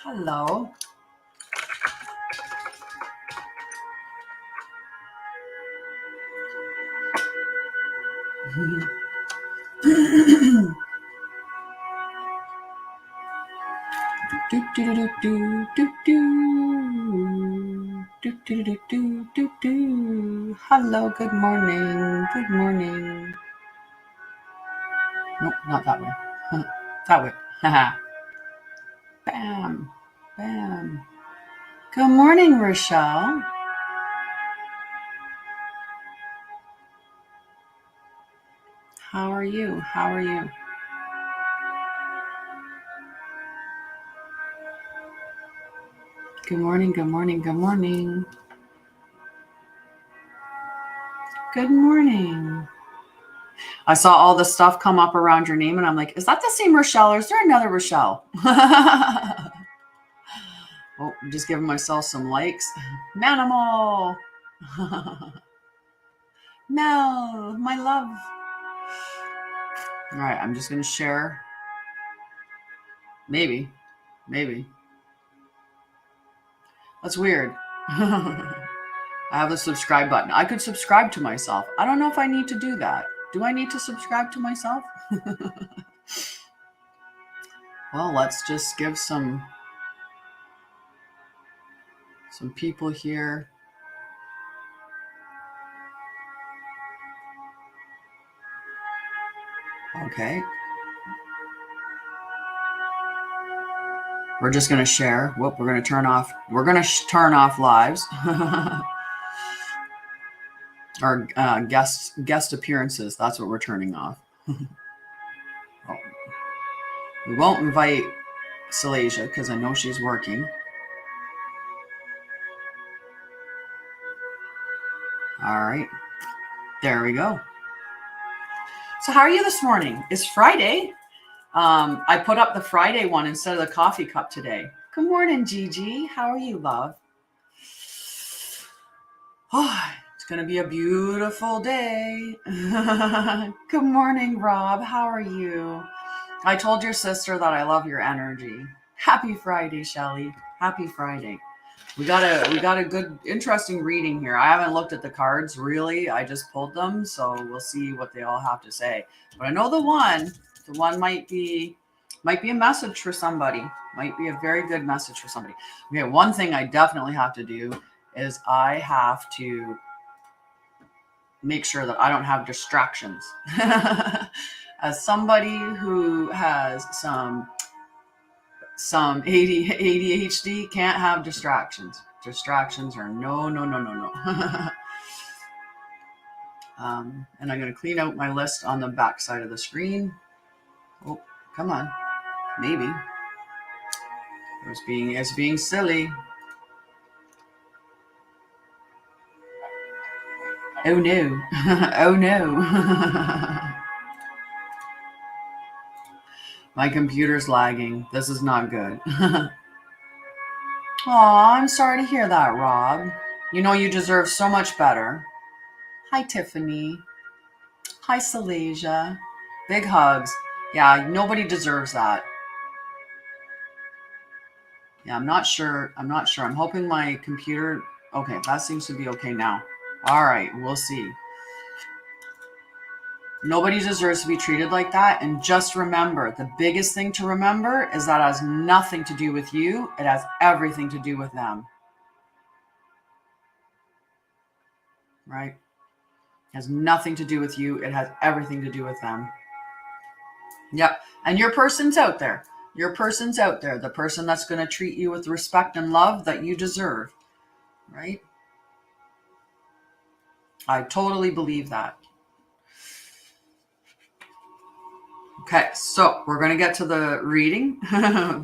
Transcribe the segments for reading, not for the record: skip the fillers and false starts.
Hello. Hello, good morning. Good morning. Nope, not that way. That way. Bam. Bam. Good morning, Rochelle. How are you? How are you? Good morning, good morning, good morning. Good morning. I saw all the stuff come up around your name and I'm like, is that the same Rochelle or is there another Rochelle? Oh, I'm just giving myself some likes. Manimal. Mel, my love. All right, I'm just going to share. Maybe. That's weird. I have a subscribe button. I could subscribe to myself. I don't know if I need to do that. Do I need to subscribe to myself? Well, let's just give some people here. Okay. We're just going to share. Whoop, we're going to turn off. We're going to turn off lives. Or guest appearances. That's what we're turning off. Oh. We won't invite Salasia because I know she's working. All right. There we go. So how are you this morning? It's Friday. I put up the Friday one instead of the coffee cup today. Good morning, Gigi. How are you, love? Oh, it's going to be a beautiful day. Good morning, Rob. How are you? I told your sister that I love your energy. Happy Friday, Shelly. Happy Friday. We got a good, interesting reading here. I haven't looked at the cards really. I just pulled them, so we'll see what they all have to say. But I know the one might be a message for somebody. Might be a very good message for somebody. Okay, one thing I definitely have to do is I have to make sure that I don't have distractions. As somebody who has some ADHD, can't have distractions. Distractions are no. And I'm going to clean out my list on the back side of the screen. Oh, come on. Maybe. It's being silly. Oh no. Oh no. My computer's lagging. This is not good. Aw, I'm sorry to hear that, Rob. You know you deserve so much better. Hi, Tiffany. Hi, Salasia. Big hugs. Yeah, nobody deserves that. Yeah, I'm not sure. I'm hoping my computer... Okay, that seems to be okay now. All right, we'll see. Nobody deserves to be treated like that. And just remember, the biggest thing to remember is that it has nothing to do with you. It has everything to do with them. Right? It has nothing to do with you. It has everything to do with them. Yep. And your person's out there. Your person's out there. The person that's going to treat you with respect and love that you deserve. Right? I totally believe that. Okay, so we're going to get to the reading.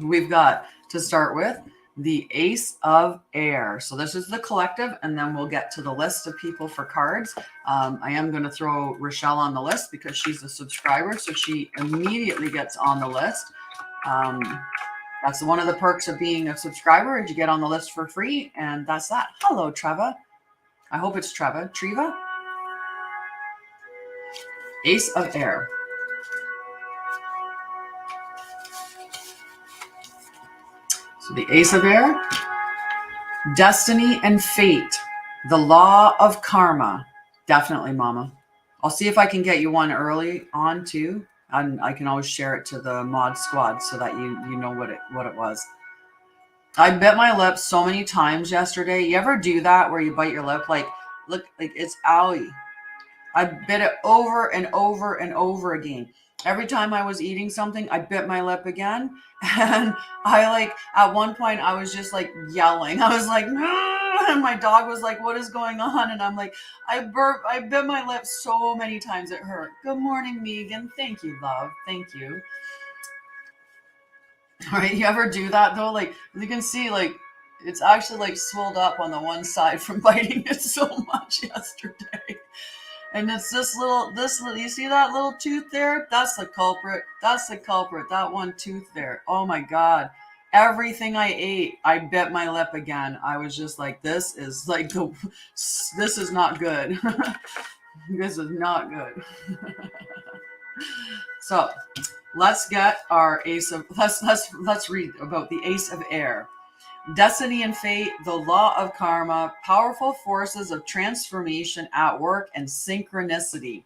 We've got, to start with, the Ace of Air. So this is the collective, and then we'll get to the list of people for cards. I am going to throw Rochelle on the list because she's a subscriber, so she immediately gets on the list. That's one of the perks of being a subscriber, is you get on the list for free, and that's that. Hello, Treva. I hope it's Treva. Treva? Ace of Air. So the Ace of Air, destiny and fate, the law of karma. Definitely, Mama. I'll see if I can get you one early on too, and I can always share it to the mod squad so that you know what it was. I bit my lip so many times yesterday. You ever do that where you bite your lip? Like, look, like it's owie. I bit it over and over and over again. Every time I was eating something, I bit my lip again. And I like, at one point, I was just like yelling. I was like, no. And my dog was like, what is going on? And I'm like, I bit my lip so many times it hurt. Good morning, Megan. Thank you, love. Thank you. All right. You ever do that though? Like you can see like, it's actually like swelled up on the one side from biting it so much yesterday. And it's this little, you see that little tooth there? That's the culprit. That's the culprit. That one tooth there. Oh my God. Everything I ate, I bit my lip again. I was just like, this is not good. This is not good. So let's get our let's read about the Ace of Air. Destiny and fate, the law of karma, powerful forces of transformation at work, and synchronicity.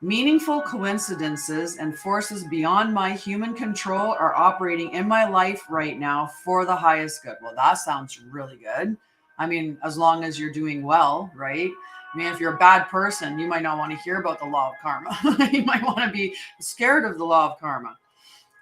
Meaningful coincidences and forces beyond my human control are operating in my life right now for the highest good. Well, that sounds really good. I mean, as long as you're doing well, right? I mean, if you're a bad person, you might not want to hear about the law of karma. You might want to be scared of the law of karma.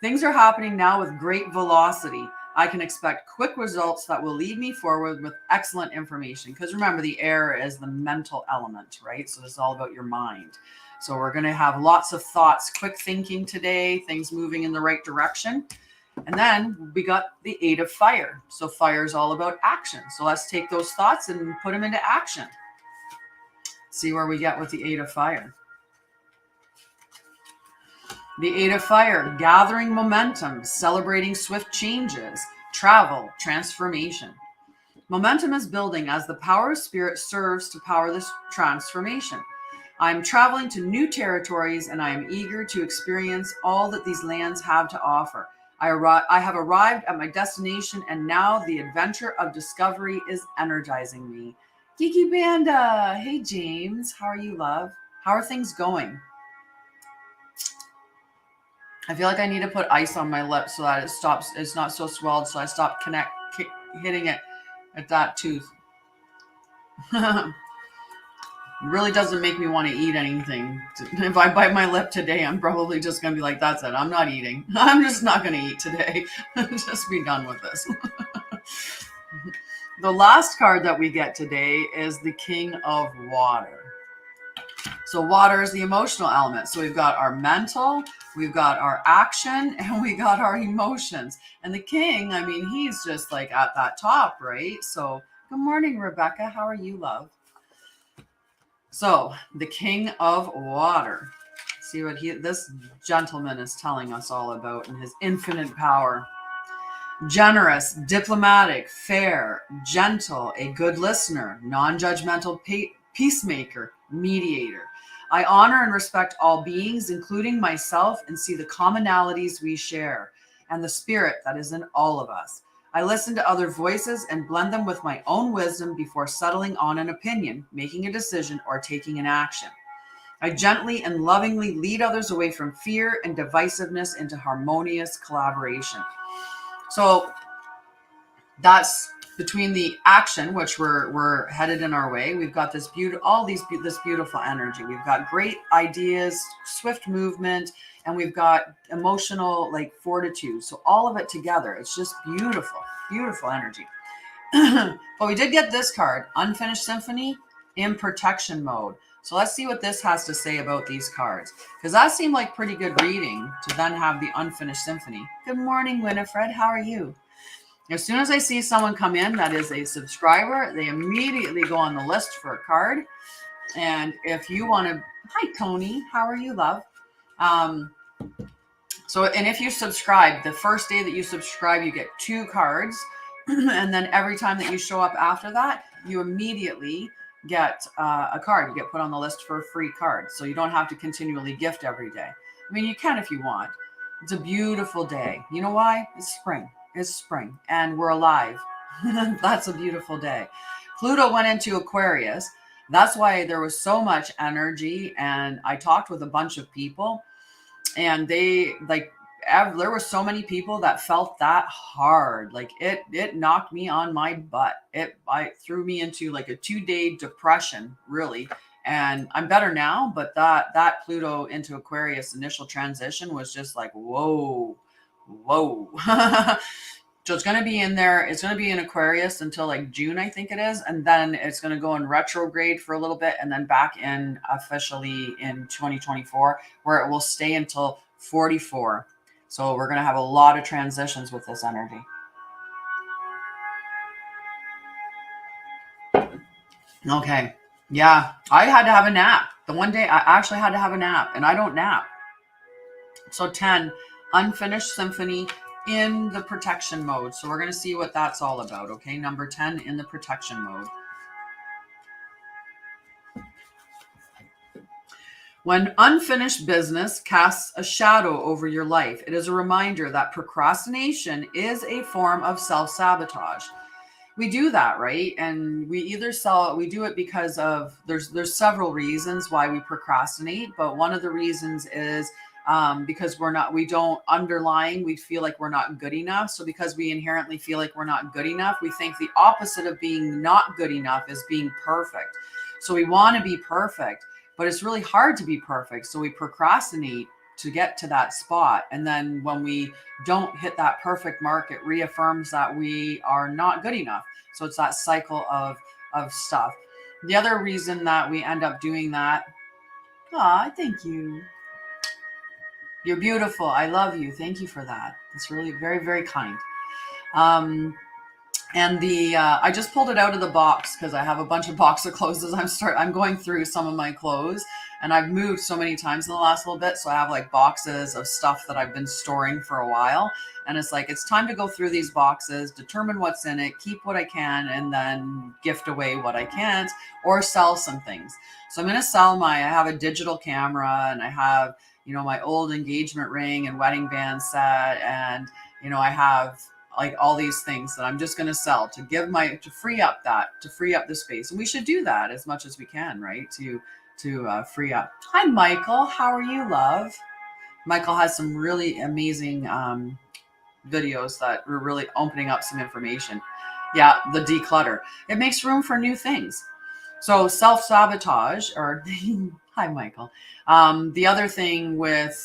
Things are happening now with great velocity. I can expect quick results that will lead me forward with excellent information. Because remember, the air is the mental element, right? So this is all about your mind. So we're going to have lots of thoughts, quick thinking today, things moving in the right direction. And then we got the Eight of Fire. So fire is all about action. So let's take those thoughts and put them into action. See where we get with the Eight of Fire. The Eight of Fire, gathering momentum, celebrating swift changes, travel, transformation. Momentum is building as the power of spirit serves to power this transformation. I am traveling to new territories and I am eager to experience all that these lands have to offer. I have arrived at my destination and now the adventure of discovery is energizing me. Geeky Banda, hey James, how are you, love? How are things going? I feel like I need to put ice on my lips so that it's not so swelled, so I stop hitting it at that tooth. Really doesn't make me want to eat anything. If I bite my lip today, I'm probably just going to be like, that's it. I'm not eating. I'm just not going to eat today. Just be done with this. The last card that we get today is the King of Water. So water is the emotional element. So we've got our mental, we've got our action, and we got our emotions. And the king, I mean, he's just like at that top, right? So good morning, Rebecca. How are you, love? So the King of Water. See what this gentleman is telling us all about in his infinite power. Generous, diplomatic, fair, gentle, a good listener, non-judgmental peacemaker, mediator. I honor and respect all beings, including myself, and see the commonalities we share and the spirit that is in all of us. I listen to other voices and blend them with my own wisdom before settling on an opinion, making a decision, or taking an action. I gently and lovingly lead others away from fear and divisiveness into harmonious collaboration. So that's between the action, which we're headed in our way. We've got this beautiful energy. We've got great ideas, swift movement, and we've got emotional like fortitude. So all of it together, it's just beautiful, beautiful energy. But we did get this card, Unfinished Symphony in protection mode. So let's see what this has to say about these cards, because that seemed like pretty good reading to then have the Unfinished Symphony. Good morning, Winifred. How are you? As soon as I see someone come in that is a subscriber, they immediately go on the list for a card. And if you want to, hi, Tony, how are you, love? And if you subscribe, the first day that you subscribe, you get 2 cards. And then every time that you show up after that, you immediately get a card. You get put on the list for a free card. So you don't have to continually gift every day. I mean, you can if you want. It's a beautiful day. You know why? It's spring. It's spring and we're alive. That's a beautiful day. Pluto went into Aquarius. That's why there was so much energy. And I talked with a bunch of people, and they like, there were so many people that felt that hard. Like it knocked me on my butt. I threw me into like a 2-day depression, really. And I'm better now, but that Pluto into Aquarius initial transition was just like, whoa, whoa. So it's going to be in there. It's going to be in Aquarius until like June, I think it is. And then it's going to go in retrograde for a little bit and then back in officially in 2024, where it will stay until 44. So we're going to have a lot of transitions with this energy. Okay. Yeah. I had to have a nap. The one day I actually had to have a nap, and I don't nap. So 10, unfinished symphony in the protection mode. So we're going to see what that's all about. Okay. Number 10 in the protection mode. When unfinished business casts a shadow over your life, it is a reminder that procrastination is a form of self-sabotage. We do that, right? And we either we do it because of, there's several reasons why we procrastinate, but one of the reasons is because we feel like we're not good enough. So because we inherently feel like we're not good enough, we think the opposite of being not good enough is being perfect. So we want to be perfect, but it's really hard to be perfect. So we procrastinate to get to that spot. And then when we don't hit that perfect mark, it reaffirms that we are not good enough. So it's that cycle of stuff. The other reason that we end up doing that, thank you. You're beautiful. I love you. Thank you for that. It's really very, very kind. And I just pulled it out of the box because I have a bunch of box of clothes as I'm going through some of my clothes, and I've moved so many times in the last little bit. So I have like boxes of stuff that I've been storing for a while. And it's like, it's time to go through these boxes, determine what's in it, keep what I can, and then gift away what I can't, or sell some things. So I'm going to sell I have a digital camera, and I have, my old engagement ring and wedding band set. And, I have like all these things that I'm just going to sell to free up the space. And we should do that as much as we can, right? To free up. Hi, Michael. How are you, love? Michael has some really amazing videos that were really opening up some information. Yeah, the declutter. It makes room for new things. So self-sabotage, or hi, Michael. The other thing with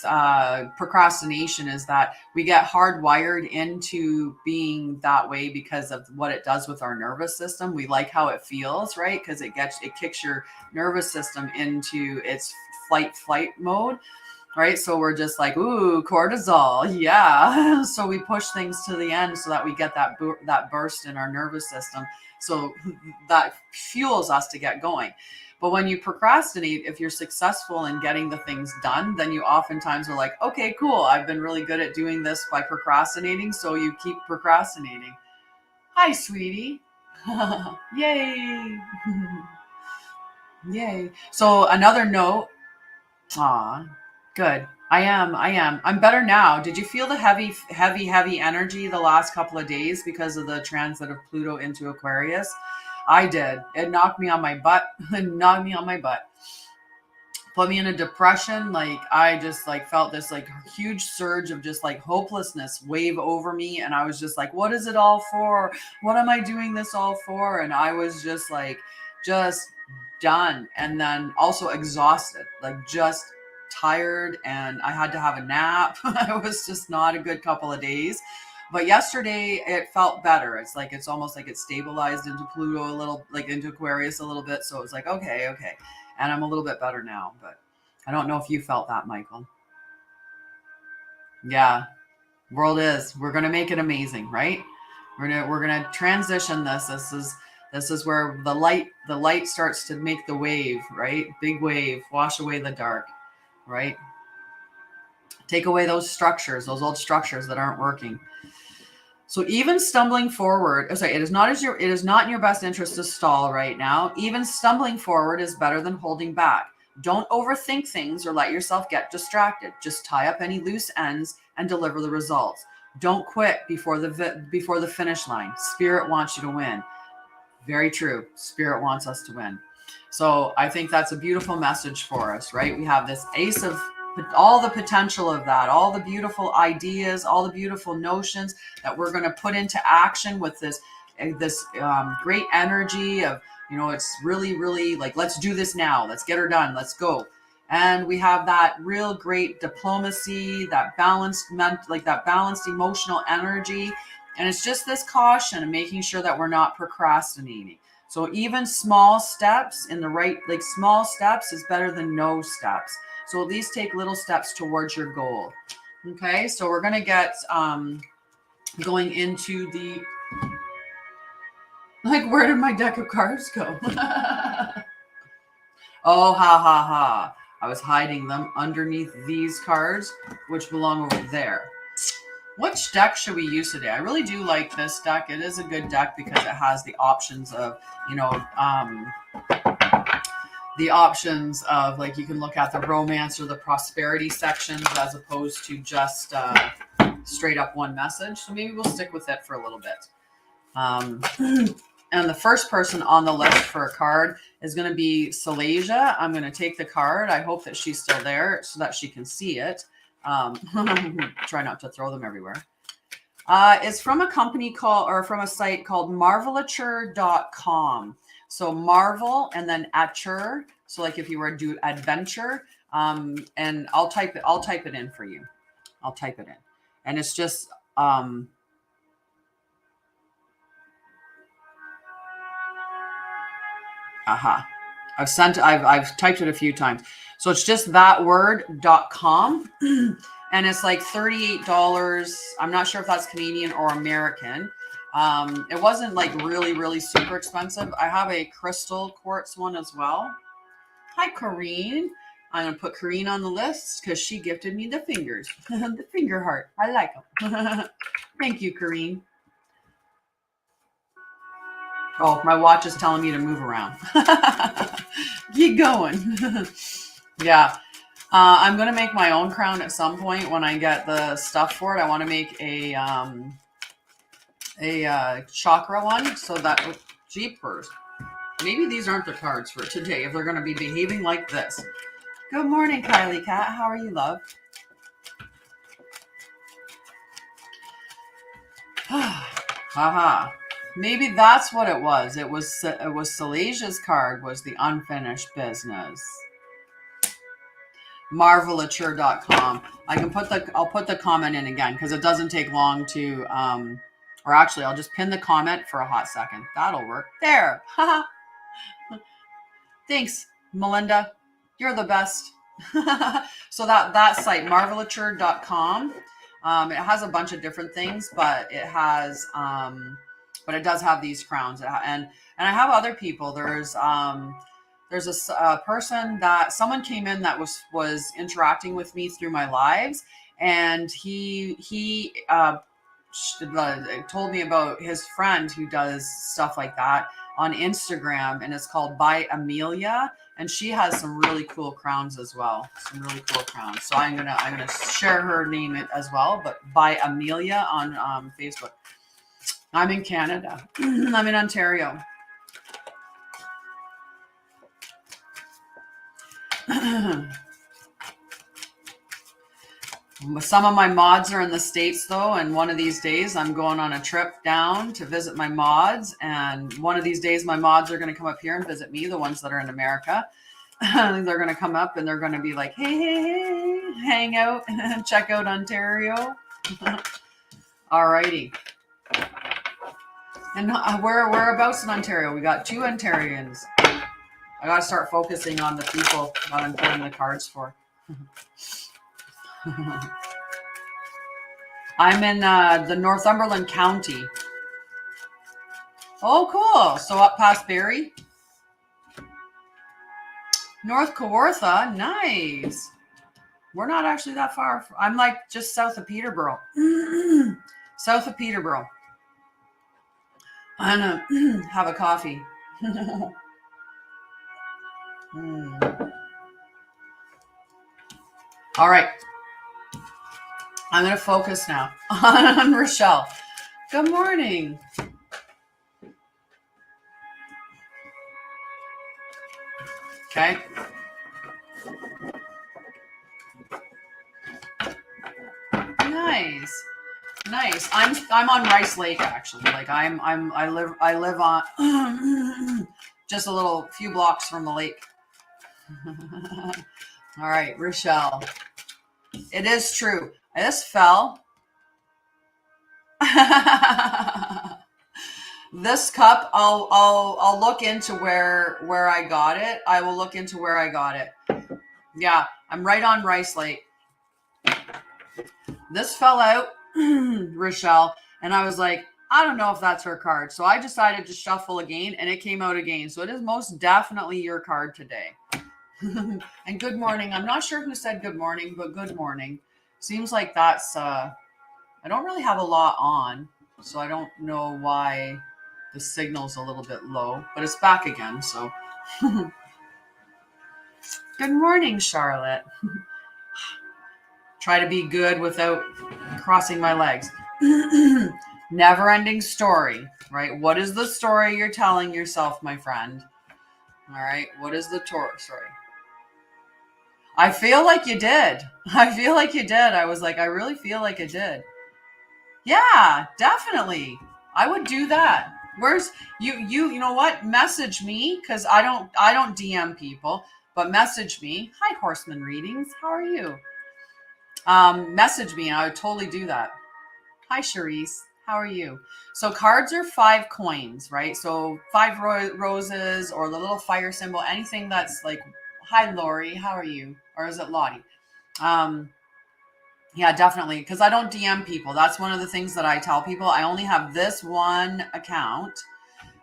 procrastination is that we get hardwired into being that way because of what it does with our nervous system. We like how it feels, right? Because it kicks your nervous system into its flight mode. Right. So we're just like, ooh, cortisol. Yeah. So we push things to the end so that we get that burst in our nervous system. So that fuels us to get going. But when you procrastinate, if you're successful in getting the things done, then you oftentimes are like, okay, cool. I've been really good at doing this by procrastinating. So you keep procrastinating. Hi, sweetie. Yay. Yay. So another note. Good. I am. I'm better now. Did you feel the heavy energy the last couple of days because of the transit of Pluto into Aquarius? I did. It knocked me on my butt. Put me in a depression. Like I just felt this huge surge of just hopelessness wave over me. And I was just like, what is it all for? What am I doing this all for? And I was just done. And then also exhausted, just tired, and I had to have a nap. It was just not a good couple of days. But yesterday it felt better. It's almost like it stabilized into Pluto a little, into Aquarius a little bit. So it was okay. And I'm a little bit better now, but I don't know if you felt that, Michael. Yeah. We're going to make it amazing, right? We're going to transition this. This is where the light starts to make the wave, right? Big wave, wash away the dark, right? Take away those old structures that aren't working. So even stumbling forward, it is not in your best interest to stall right now. Even stumbling forward is better than holding back. Don't overthink things or let yourself get distracted. Just tie up any loose ends and deliver the results. Don't quit before the finish line. Spirit wants you to win. Very true. Spirit wants us to win. So I think that's a beautiful message for us, right? We have this ace of all the potential of that, all the beautiful ideas, all the beautiful notions that we're going to put into action with this great energy of, it's really, really like, let's do this now. Let's get her done. Let's go. And we have that real great diplomacy, that balanced emotional energy. And it's just this caution and making sure that we're not procrastinating. So even small steps small steps is better than no steps. So at least take little steps towards your goal. Okay, so we're going to get going into the, where did my deck of cards go? Oh, ha, ha, ha. I was hiding them underneath these cards, which belong over there. Which deck should we use today? I really do like this deck. It is a good deck because it has the options of, like, you can look at the romance or the prosperity sections as opposed to just straight up one message. So maybe we'll stick with it for a little bit. And the first person on the list for a card is going to be Salasia. I'm going to take the card. I hope that she's still there so that she can see it. Try not to throw them everywhere. It's from a company from a site called marvelature.com. So Marvel and then Ature. So like if you were to do adventure, and I'll type it in for you. I'll type it in. And it's just, I've typed it a few times. So it's just thatword.com. And it's like $38. I'm not sure if that's Canadian or American. It wasn't like really, really super expensive. I have a crystal quartz one as well. Hi, Corrine. I'm going to put Corrine on the list because she gifted me the fingers. The finger heart. I like them. Thank you, Corrine. Oh, my watch is telling me to move around. Keep going. Yeah. I'm going to make my own crown at some point when I get the stuff for it. I want to make a chakra one so that, jeepers. Maybe these aren't the cards for today if they're going to be behaving like this. Good morning, Kylie Cat. How are you, love? Haha. Maybe that's what it was. It was Salasia's card was the unfinished business. Marvelature.com. I'll put the comment in again because it doesn't take long to or actually I'll just pin the comment for a hot second. That'll work. There. Thanks, Melinda. You're the best. So that site, marvelature.com. It has a bunch of different things, but it has but it does have these crowns. And I have other people. There's a person that someone came in that was interacting with me through my lives, and he told me about his friend who does stuff like that on Instagram, and it's called By Amelia, and she has some really cool crowns as well. Some really cool crowns. So I'm gonna share her name as well, but By Amelia on Facebook. I'm in Canada. I'm in Ontario. Some of my mods are in the States though, and one of these days I'm going on a trip down to visit my mods, and one of these days my mods are going to come up here and visit me, the ones that are in America. They're going to come up and they're going to be like, hey, hang out and check out Ontario. Alrighty. And whereabouts in Ontario? We got 2 Ontarians. I got to start focusing on the people that I'm pulling the cards for. I'm in the Northumberland County. Oh, cool. So up past Barrie. North Kawartha. Nice. We're not actually that far. I'm like just south of Peterborough. South of Peterborough. I'm going to have a coffee. All right. I'm going to focus now on Rochelle. Good morning. Okay. Nice. Nice. I'm on Rice Lake actually. Like I live on just a little few blocks from the lake. All right, Rochelle. It is true. This fell. This cup, I'll look into where I got it. I will look into where I got it. Yeah, I'm right on Rice Lake. This fell out, Rochelle, and I was like, I don't know if that's her card. So I decided to shuffle again, and it came out again. So it is most definitely your card today. And good morning. I'm not sure who said good morning, but good morning. Seems like that's, I don't really have a lot on, so I don't know why the signal's a little bit low, but it's back again, so. Good morning, Charlotte. Try to be good without crossing my legs. Never-ending story, right? What is the story you're telling yourself, my friend? All right, what is the story? I feel like you did. I feel like you did. I was like, I really feel like I did. Yeah, definitely. I would do that. Where's you know what? Message me, because I don't DM people, but message me. Hi, Horseman Readings. How are you? Message me. I would totally do that. Hi, Charisse. How are you? So cards are 5 coins, right? So 5 roses or the little fire symbol, anything that's like, hi, Lori. How are you? Or is it Lottie? Yeah, definitely. Because I don't DM people. That's one of the things that I tell people. I only have this one account.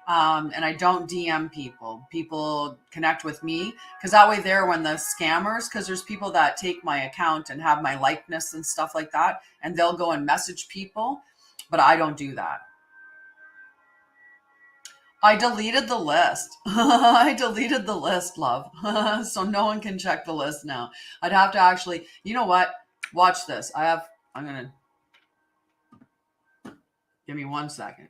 And I don't DM people. People connect with me because that way there when the scammers, because there's people that take my account and have my likeness and stuff like that, and they'll go and message people, but I don't do that. I deleted the list. I deleted the list, love. So no one can check the list now. I'd have to actually, you know what? Watch this. I'm going to, give me 1 second.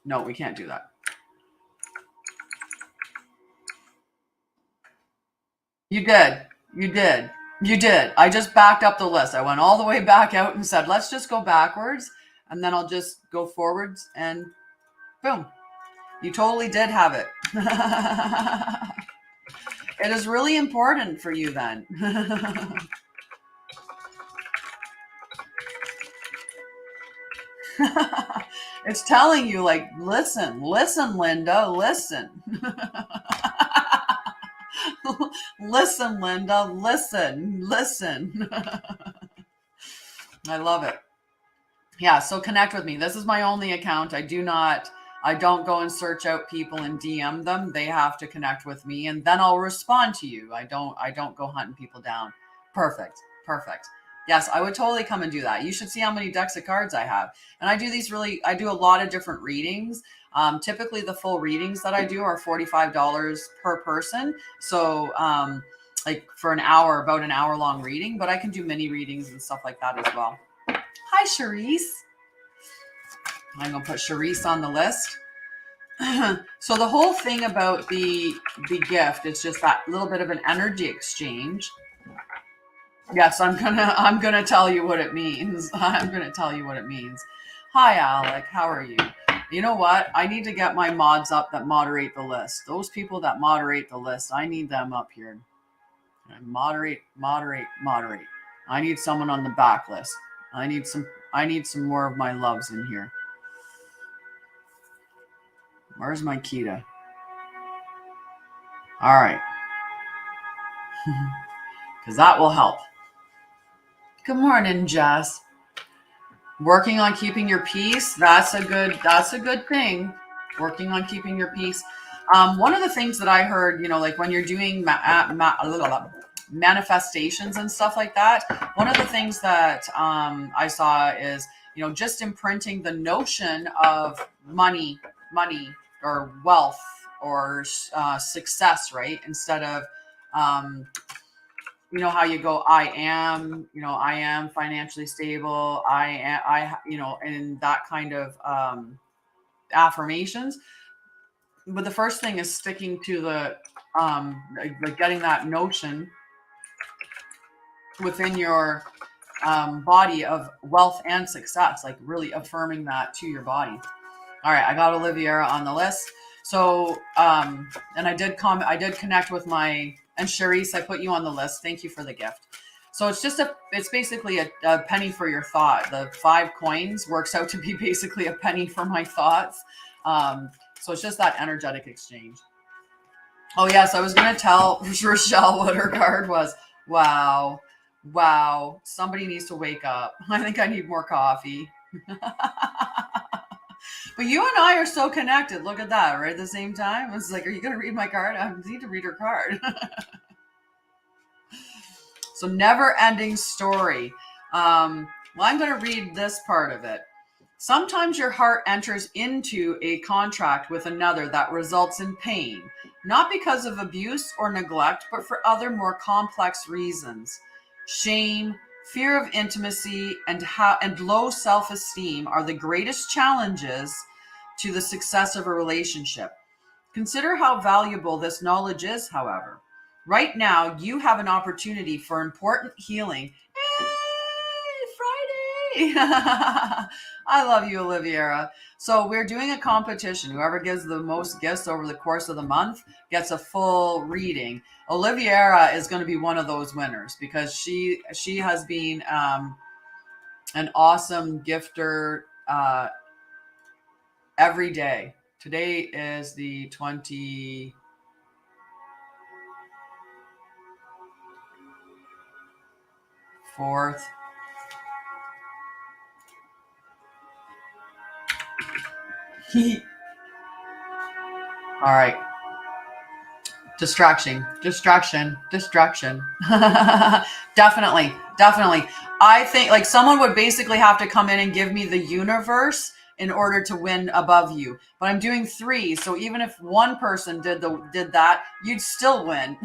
No, we can't do that. You did. I just backed up the list. I went all the way back out and said, let's just go backwards and then I'll just go forwards and boom. You totally did have it. It is really important for you then. It's telling you like, listen, Linda, listen. Listen, Linda, listen. I love it. Yeah, so connect with me. This is my only account. I don't go and search out people and DM them. They have to connect with me and then I'll respond to you. I don't go hunting people down. Perfect. Yes, I would totally come and do that. You should see how many decks of cards I have. And I do a lot of different readings. Typically the full readings that I do are $45 per person. So like for an hour, about an hour long reading, but I can do mini readings and stuff like that as well. Hi, Charisse. I'm going to put Charisse on the list. So the whole thing about the gift, it's just that little bit of an energy exchange. Yes, I'm gonna tell you what it means. I'm gonna tell you what it means. Hi, Alec. How are you? You know what? I need to get my mods up that moderate the list. Those people that moderate the list, I need them up here. Moderate. I need someone on the back list. I need some more of my loves in here. Where's my Kita? All right. Because that will help. Good morning, Jess. Working on keeping your peace. That's a good thing. Working on keeping your peace. One of the things that I heard, like when you're doing manifestations and stuff like that, one of the things that I saw is, just imprinting the notion of money or wealth or success, right? Instead of, you know how you go, I am financially stable, and that kind of affirmations. But the first thing is sticking to the like getting that notion within your body of wealth and success, like really affirming that to your body. All right, I got Olivia on the list. So, and I did connect with and Charisse, I put you on the list. Thank you for the gift. So it's basically a penny for your thought. The 5 coins works out to be basically a penny for my thoughts. So it's just that energetic exchange. Oh yes, I was going to tell Rochelle what her card was. Wow. Somebody needs to wake up. I think I need more coffee. But you and I are so connected. Look at that, right? At the same time. It's like, are you going to read my card? I need to read her card. So never ending story. Well, I'm going to read this part of it. Sometimes your heart enters into a contract with another that results in pain, not because of abuse or neglect, but for other more complex reasons. Shame, fear of intimacy, and low self-esteem are the greatest challenges to the success of a relationship. Consider how valuable this knowledge is, however. Right now, you have an opportunity for important healing. Hey, Friday! I love you, Oliviera. So we're doing a competition. Whoever gives the most gifts over the course of the month gets a full reading. Oliviera is going to be one of those winners because she has been an awesome gifter every day. Today is the 24th. All right. Distraction. Definitely. I think like someone would basically have to come in and give me the universe in order to win above you. But I'm doing 3, so even if one person did that, you'd still win.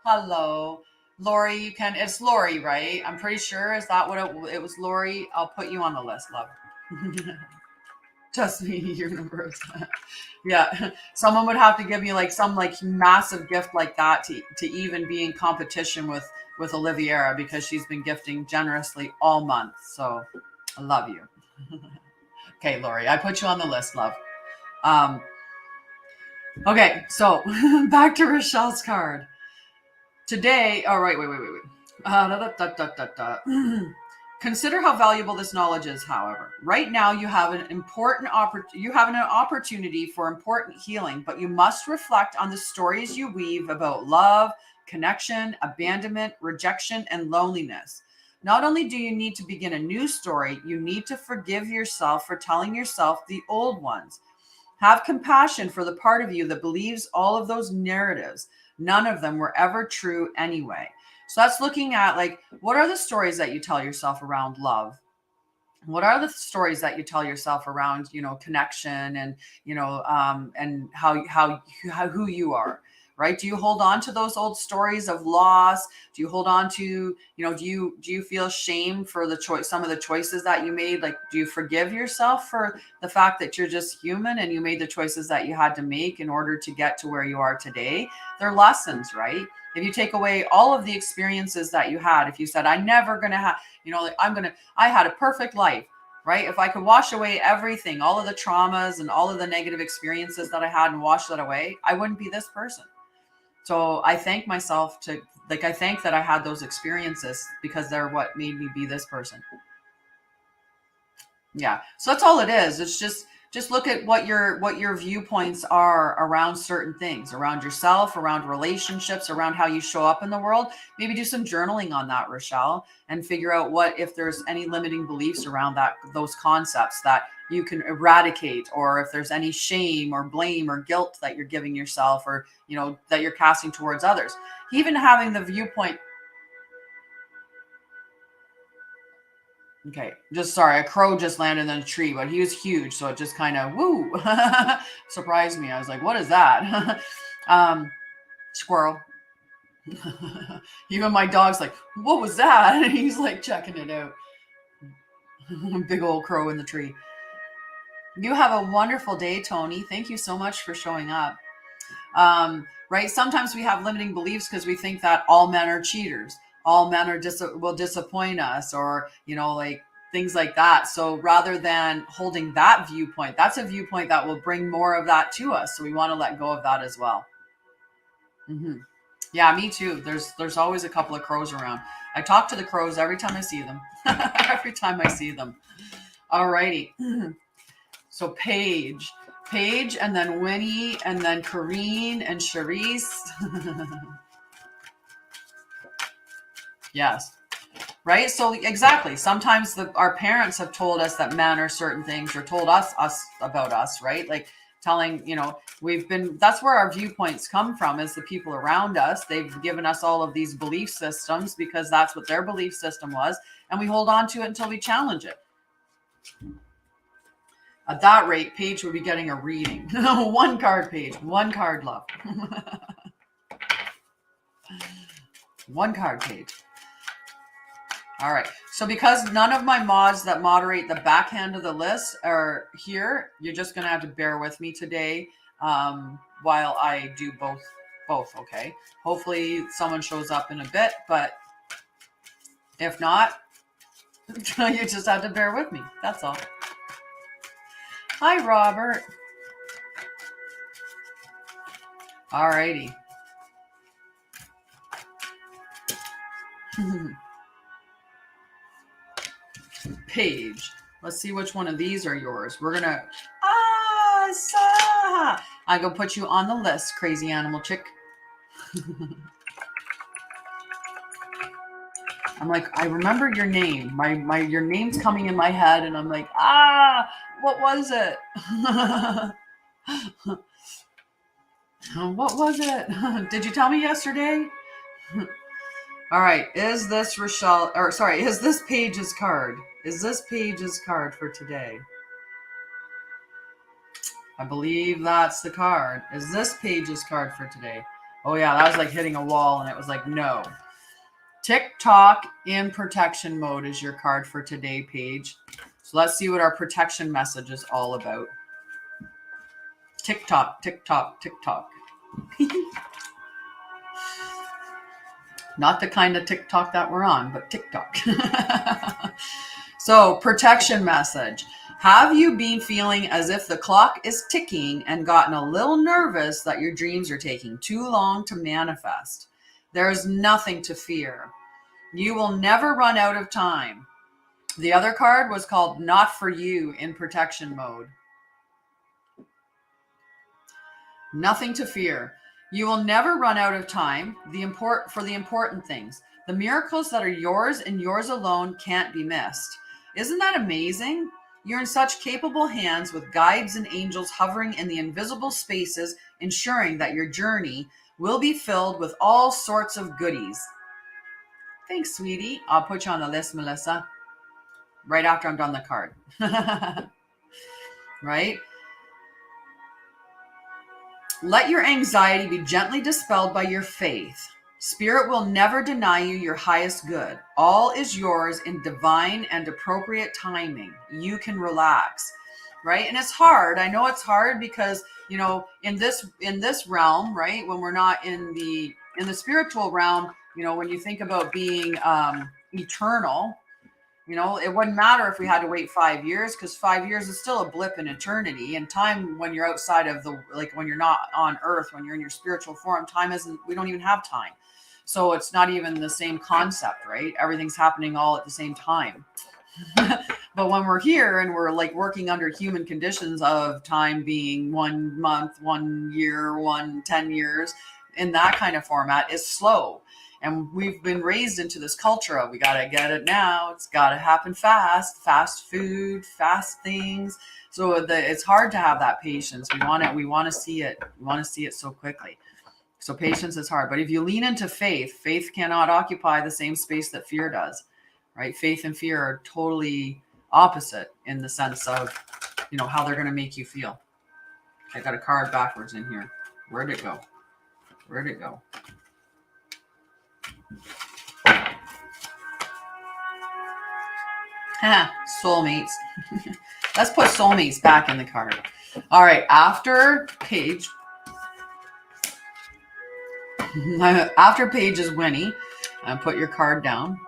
Hello. Lori, it's Lori, right? I'm pretty sure. Is that what it was, Lori? I'll put you on the list, love. Just me, universe. Yeah, someone would have to give me like some like massive gift like that to even be in competition with Oliviera, because she's been gifting generously all month. So I love you. Okay, Lori, I put you on the list, love. Okay, so back to Rochelle's card. Today, wait. Consider how valuable this knowledge is, however. Right now, you have an opportunity for important healing, but you must reflect on the stories you weave about love, connection, abandonment, rejection, and loneliness. Not only do you need to begin a new story, you need to forgive yourself for telling yourself the old ones. Have compassion for the part of you that believes all of those narratives. None of them were ever true anyway. So that's looking at like, what are the stories that you tell yourself around love? What are the stories that you tell yourself around, connection and, and who you are, right? Do you hold on to those old stories of loss? Do you hold on to, do you feel shame for some of the choices that you made? Like, do you forgive yourself for the fact that you're just human and you made the choices that you had to make in order to get to where you are today? They're lessons, right? If you take away all of the experiences that you had, if you said, I'm never going to have, I had a perfect life, right? If I could wash away everything, all of the traumas and all of the negative experiences that I had and wash that away, I wouldn't be this person. So I thank myself I thank that I had those experiences because they're what made me be this person. Yeah. So that's all it is. It's just look at what your viewpoints are around certain things, around yourself, around relationships, around how you show up in the world. Maybe do some journaling on that, Rochelle, and figure out if there's any limiting beliefs around those concepts that you can eradicate, or if there's any shame or blame or guilt that you're giving yourself, or, that you're casting towards others. Even having the viewpoint. Okay, a crow just landed in a tree, but he was huge, so it just kind of surprised me. I was like, what is that? Squirrel. Even my dog's like, what was that? And he's like checking it out. Big old crow in the tree. You have a wonderful day, Tony. Thank you so much for showing up. Right? Sometimes we have limiting beliefs because we think that all men are cheaters. All men are will disappoint us, or, like things like that. So rather than holding that viewpoint, that's a viewpoint that will bring more of that to us. So we want to let go of that as well. Yeah, me too. There's always a couple of crows around. I talk to the crows every time I see them. Every time I see them. Alrighty. So Paige, and then Winnie, and then Corrine and Charisse. Yes. Right? So exactly. Sometimes our parents have told us that men are certain things, or told us about us, right? Like telling, that's where our viewpoints come from, is the people around us. They've given us all of these belief systems because that's what their belief system was. And we hold on to it until we challenge it. At that rate, Paige would be getting a reading. One card, Paige. One card, love. One card, Paige. All right. So because none of my mods that moderate the backhand of the list are here, you're just going to have to bear with me today while I do both, okay? Hopefully someone shows up in a bit, but if not, you just have to bear with me. That's all. Hi, Robert. All righty. Paige. Let's see which one of these are yours. We're gonna I'm gonna put you on the list, crazy animal chick. I'm like, I remember your name. Your name's coming in my head, and I'm like, what was it? What was it? Did you tell me yesterday? All right. Is this is this Paige's card? Is this Paige's card for today? I believe that's the card. Is this Paige's card for today? Oh yeah, that was like hitting a wall, and it was like, no. TikTok in protection mode is your card for today, Paige. So let's see what our protection message is all about. TikTok, TikTok, TikTok. Not the kind of TikTok that we're on, but TikTok. So, protection message. Have you been feeling as if the clock is ticking and gotten a little nervous that your dreams are taking too long to manifest? There is nothing to fear. You will never run out of time. The other card was called Not For You in protection mode. Nothing to fear. You will never run out of time for the important things. The miracles that are yours and yours alone can't be missed. Isn't that amazing? You're in such capable hands with guides and angels hovering in the invisible spaces, ensuring that your journey will be filled with all sorts of goodies. Thanks, sweetie. I'll put you on the list, Melissa, right after I'm done the card. Right? Let your anxiety be gently dispelled by your faith. Spirit will never deny you your highest good. All is yours in divine and appropriate timing. You can relax, right? And it's hard. I know it's hard because, in this realm, right? When we're not in the spiritual realm, when you think about being eternal, it wouldn't matter if we had to wait 5 years, because 5 years is still a blip in eternity. And time, when you're outside of when you're not on earth, when you're in your spiritual form, we don't even have time. So it's not even the same concept, right? Everything's happening all at the same time. But when we're here and we're like working under human conditions of time being 1 month, 1 year, 10 years, in that kind of format, is slow. And we've been raised into this culture of, we got to get it now. It's got to happen fast food, fast things. So it's hard to have that patience. We want to see it. We want to see it so quickly. So patience is hard. But if you lean into faith cannot occupy the same space that fear does, right? Faith and fear are totally opposite in the sense of, how they're going to make you feel. I got a card backwards in here. Where'd it go? Soulmates. Let's put soulmates back in the card. All right, after page is Winnie. Put your card down.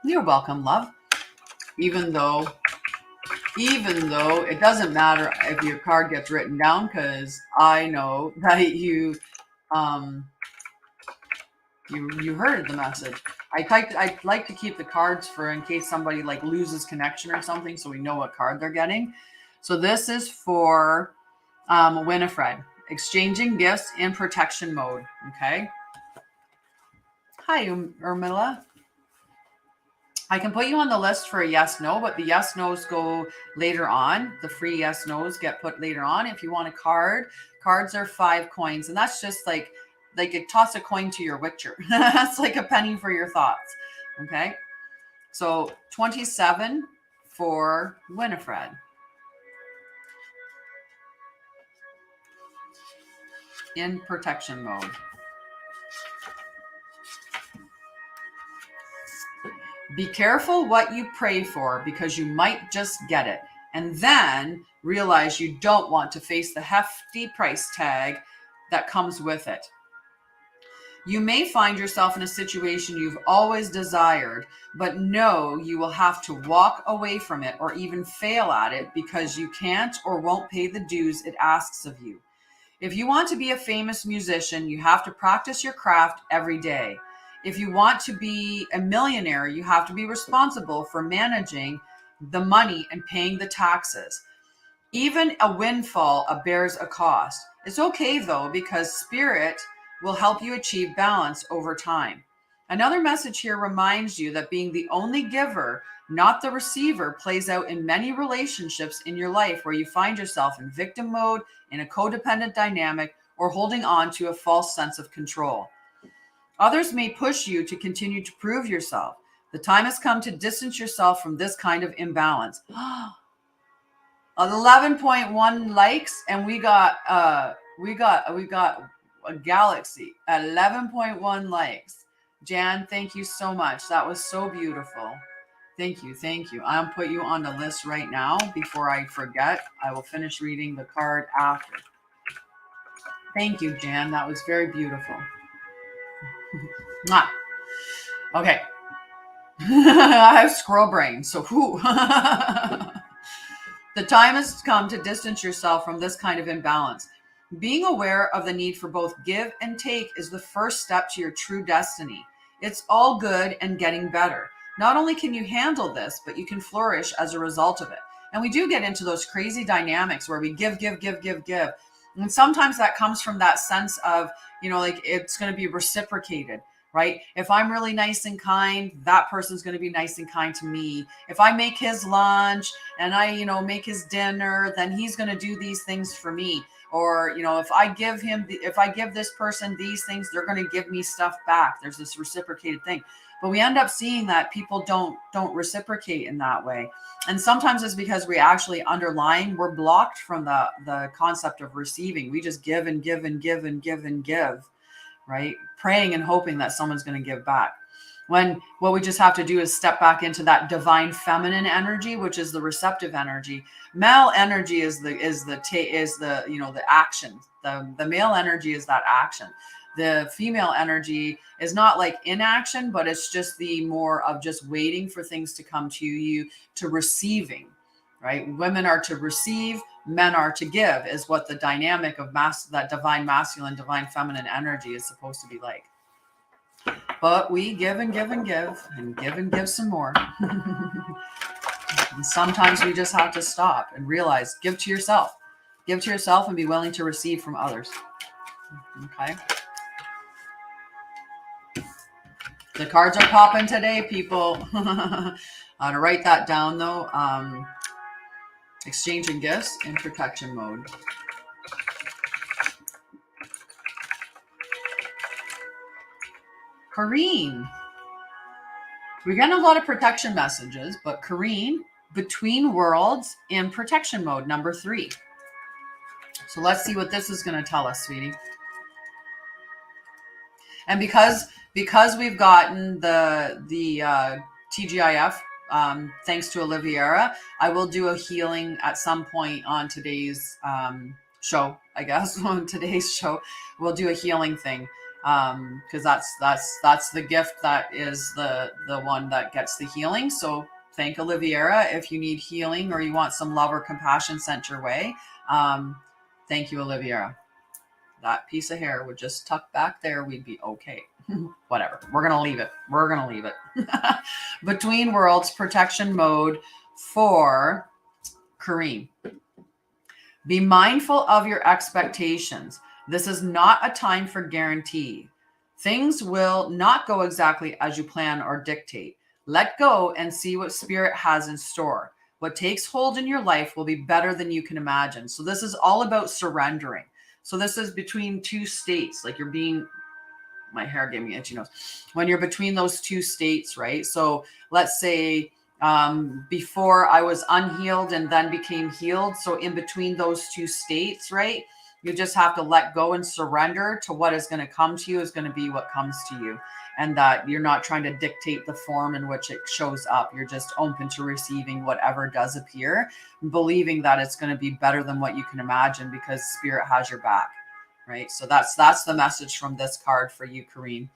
You're welcome, love. Even though it doesn't matter if your card gets written down, because I know that you heard the message. I'd like to keep the cards for in case somebody like loses connection or something, so we know what card they're getting. So this is for Winifred, exchanging gifts in protection mode. Okay. Hi, Urmila. I can put you on the list for a yes, no, but the yes, no's go later on. The free yes, no's get put later on. If you want a card, cards are 5 coins. And that's just like toss a coin to your witcher. That's like a penny for your thoughts. Okay. So 27 for Winifred. In protection mode. Be careful what you pray for, because you might just get it and then realize you don't want to face the hefty price tag that comes with it. You may find yourself in a situation you've always desired, but know you will have to walk away from it or even fail at it because you can't or won't pay the dues it asks of you. If you want to be a famous musician, you have to practice your craft every day. If you want to be a millionaire, you have to be responsible for managing the money and paying the taxes. Even a windfall bears a cost. It's okay though, because spirit will help you achieve balance over time. Another message here reminds you that being the only giver, not the receiver, plays out in many relationships in your life where you find yourself in victim mode, in a codependent dynamic, or holding on to a false sense of control. Others may push you to continue to prove yourself. The time has come to distance yourself from this kind of imbalance. 11.1 likes, and we got a galaxy. 11.1 likes. Jan, thank you so much. That was so beautiful. Thank you. I'll put you on the list right now before I forget. I will finish reading the card after. Thank you, Jan. That was very beautiful. Okay. I have squirrel brain, so whoo. The time has come to distance yourself from this kind of imbalance. Being aware of the need for both give and take is the first step to your true destiny. It's all good and getting better. Not only can you handle this, but you can flourish as a result of it. And we do get into those crazy dynamics where we give. And sometimes that comes from that sense of, like it's going to be reciprocated, right? If I'm really nice and kind, that person's going to be nice and kind to me. If I make his lunch and I, make his dinner, then he's going to do these things for me. Or, if I give this person these things, they're going to give me stuff back. There's this reciprocated thing. But we end up seeing that people don't reciprocate in that way. And sometimes it's because we actually we're blocked from the concept of receiving. We just give and give and give and give and give, right? Praying and hoping that someone's going to give back. When what we just have to do is step back into that divine feminine energy, which is the receptive energy. Male energy is the action. The male energy is that action. The female energy is not like inaction, but it's just the more of just waiting for things to come to you, to receiving, right? Women are to receive, men are to give, is what the dynamic of that divine masculine, divine feminine energy is supposed to be like. But we give and give and give and give and give some more. And sometimes we just have to stop and realize, give to yourself and be willing to receive from others. Okay. The cards are popping today, people. To write that down though. Exchanging gifts in protection mode. Kareen. We're getting a lot of protection messages, but Kareen, between worlds in protection mode, number 3. So let's see what this is going to tell us, sweetie. And because we've gotten the TGIF, thanks to Oliviera, I will do a healing at some point on today's show. I guess on today's show, we'll do a healing thing, because that's the gift that is the one that gets the healing. So thank Oliviera if you need healing or you want some love or compassion sent your way. Thank you, Oliviera. That piece of hair would just tuck back there. We'd be okay. Whatever. We're going to leave it. We're going to leave it. Between Worlds protection mode for Kareem. Be mindful of your expectations. This is not a time for guarantee. Things will not go exactly as you plan or dictate. Let go and see what Spirit has in store. What takes hold in your life will be better than you can imagine. So this is all about surrendering. So this is between two states, like you're being, my hair gave me itchy nose. When you're between those two states, right? So let's say before I was unhealed and then became healed. So in between those two states, right? You just have to let go and surrender to what is going to come to you is going to be what comes to you. And that you're not trying to dictate the form in which it shows up. You're just open to receiving whatever does appear, believing that it's going to be better than what you can imagine because Spirit has your back, right? So that's the message from this card for you, Kareen.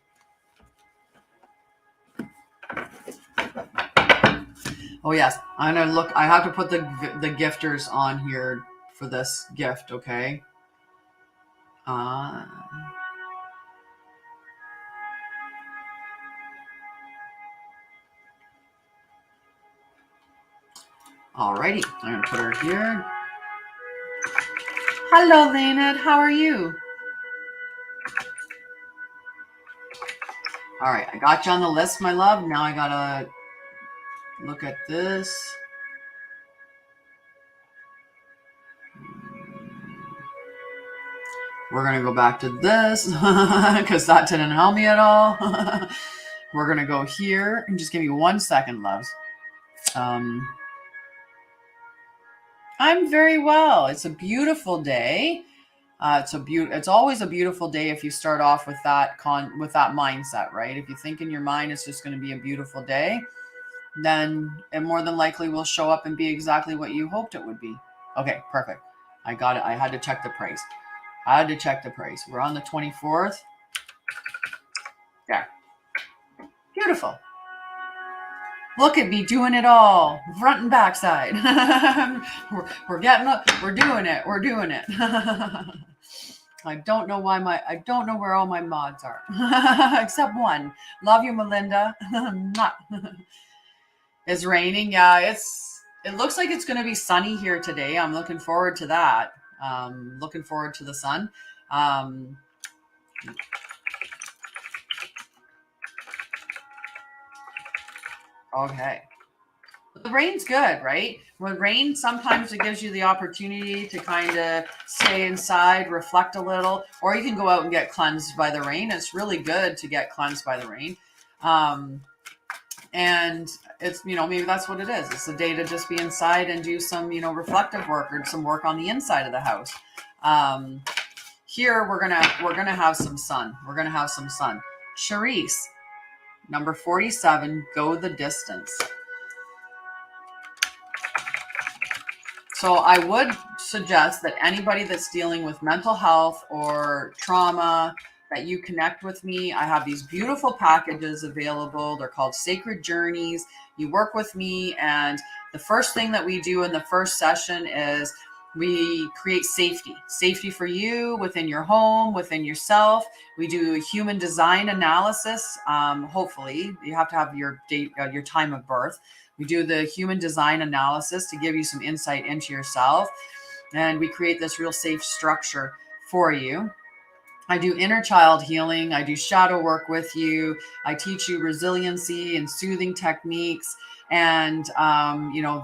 Oh yes, I'm gonna look. I have to put the gifters on here for this gift, okay? Alrighty, I'm gonna put her here. Hello, Leonard. How are you? All right, I got you on the list, my love. Now I gotta look at this. We're gonna go back to this because that didn't help me at all. We're gonna go here and just give me 1 second, loves. I'm very well. It's a beautiful day. It's always a beautiful day if you start off with that mindset, right? If you think in your mind it's just going to be a beautiful day, then it more than likely will show up and be exactly what you hoped it would be. Okay, perfect. I got it. I had to check the price. We're on the 24th. Yeah. Beautiful. Look at me doing it all, front and back side. we're doing it. I don't know where all my mods are, except one. Love you, Melinda. It's raining. Yeah, it looks like it's going to be sunny here today. I'm looking forward to that. Looking forward to the sun. Okay. The rain's good, right? When rain, sometimes it gives you the opportunity to kind of stay inside, reflect a little, or you can go out and get cleansed by the rain. It's really good to get cleansed by the rain. And it's, maybe that's what it is. It's a day to just be inside and do some, reflective work or some work on the inside of the house. Here we're gonna have some sun. Charisse, number 47, go the distance. So I would suggest that anybody that's dealing with mental health or trauma, that you connect with me. I have these beautiful packages available. They're called Sacred Journeys. You work with me, and the first thing that we do in the first session is we create safety for you within your home, within yourself. We do a human design analysis. Hopefully, you have to have your date, your time of birth. We do the human design analysis to give you some insight into yourself. And we create this real safe structure for you. I do inner child healing. I do shadow work with you. I teach you resiliency and soothing techniques. And,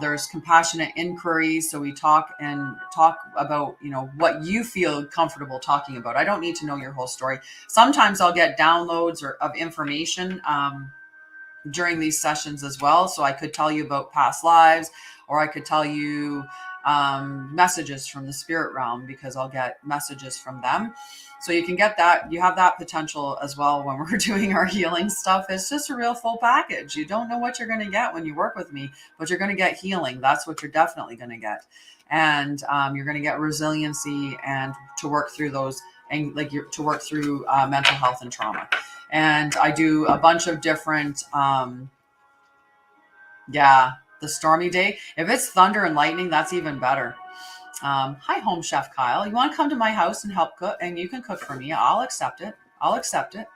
there's compassionate inquiry. So we talk about, what you feel comfortable talking about. I don't need to know your whole story. Sometimes I'll get downloads of information, during these sessions as well. So I could tell you about past lives, or I could tell you messages from the spirit realm, because I'll get messages from them. So you can get that. You have that potential as well when we're doing our healing stuff. It's just a real full package. You don't know what you're going to get when you work with me, but you're going to get healing. That's what you're definitely going to get. And you're going to get resiliency and to work through those, and like to work through mental health and trauma. And I do a bunch of different, the stormy day. If it's thunder and lightning, that's even better. Hi, Home Chef Kyle. You want to come to my house and help cook? And you can cook for me. I'll accept it. I'll accept it.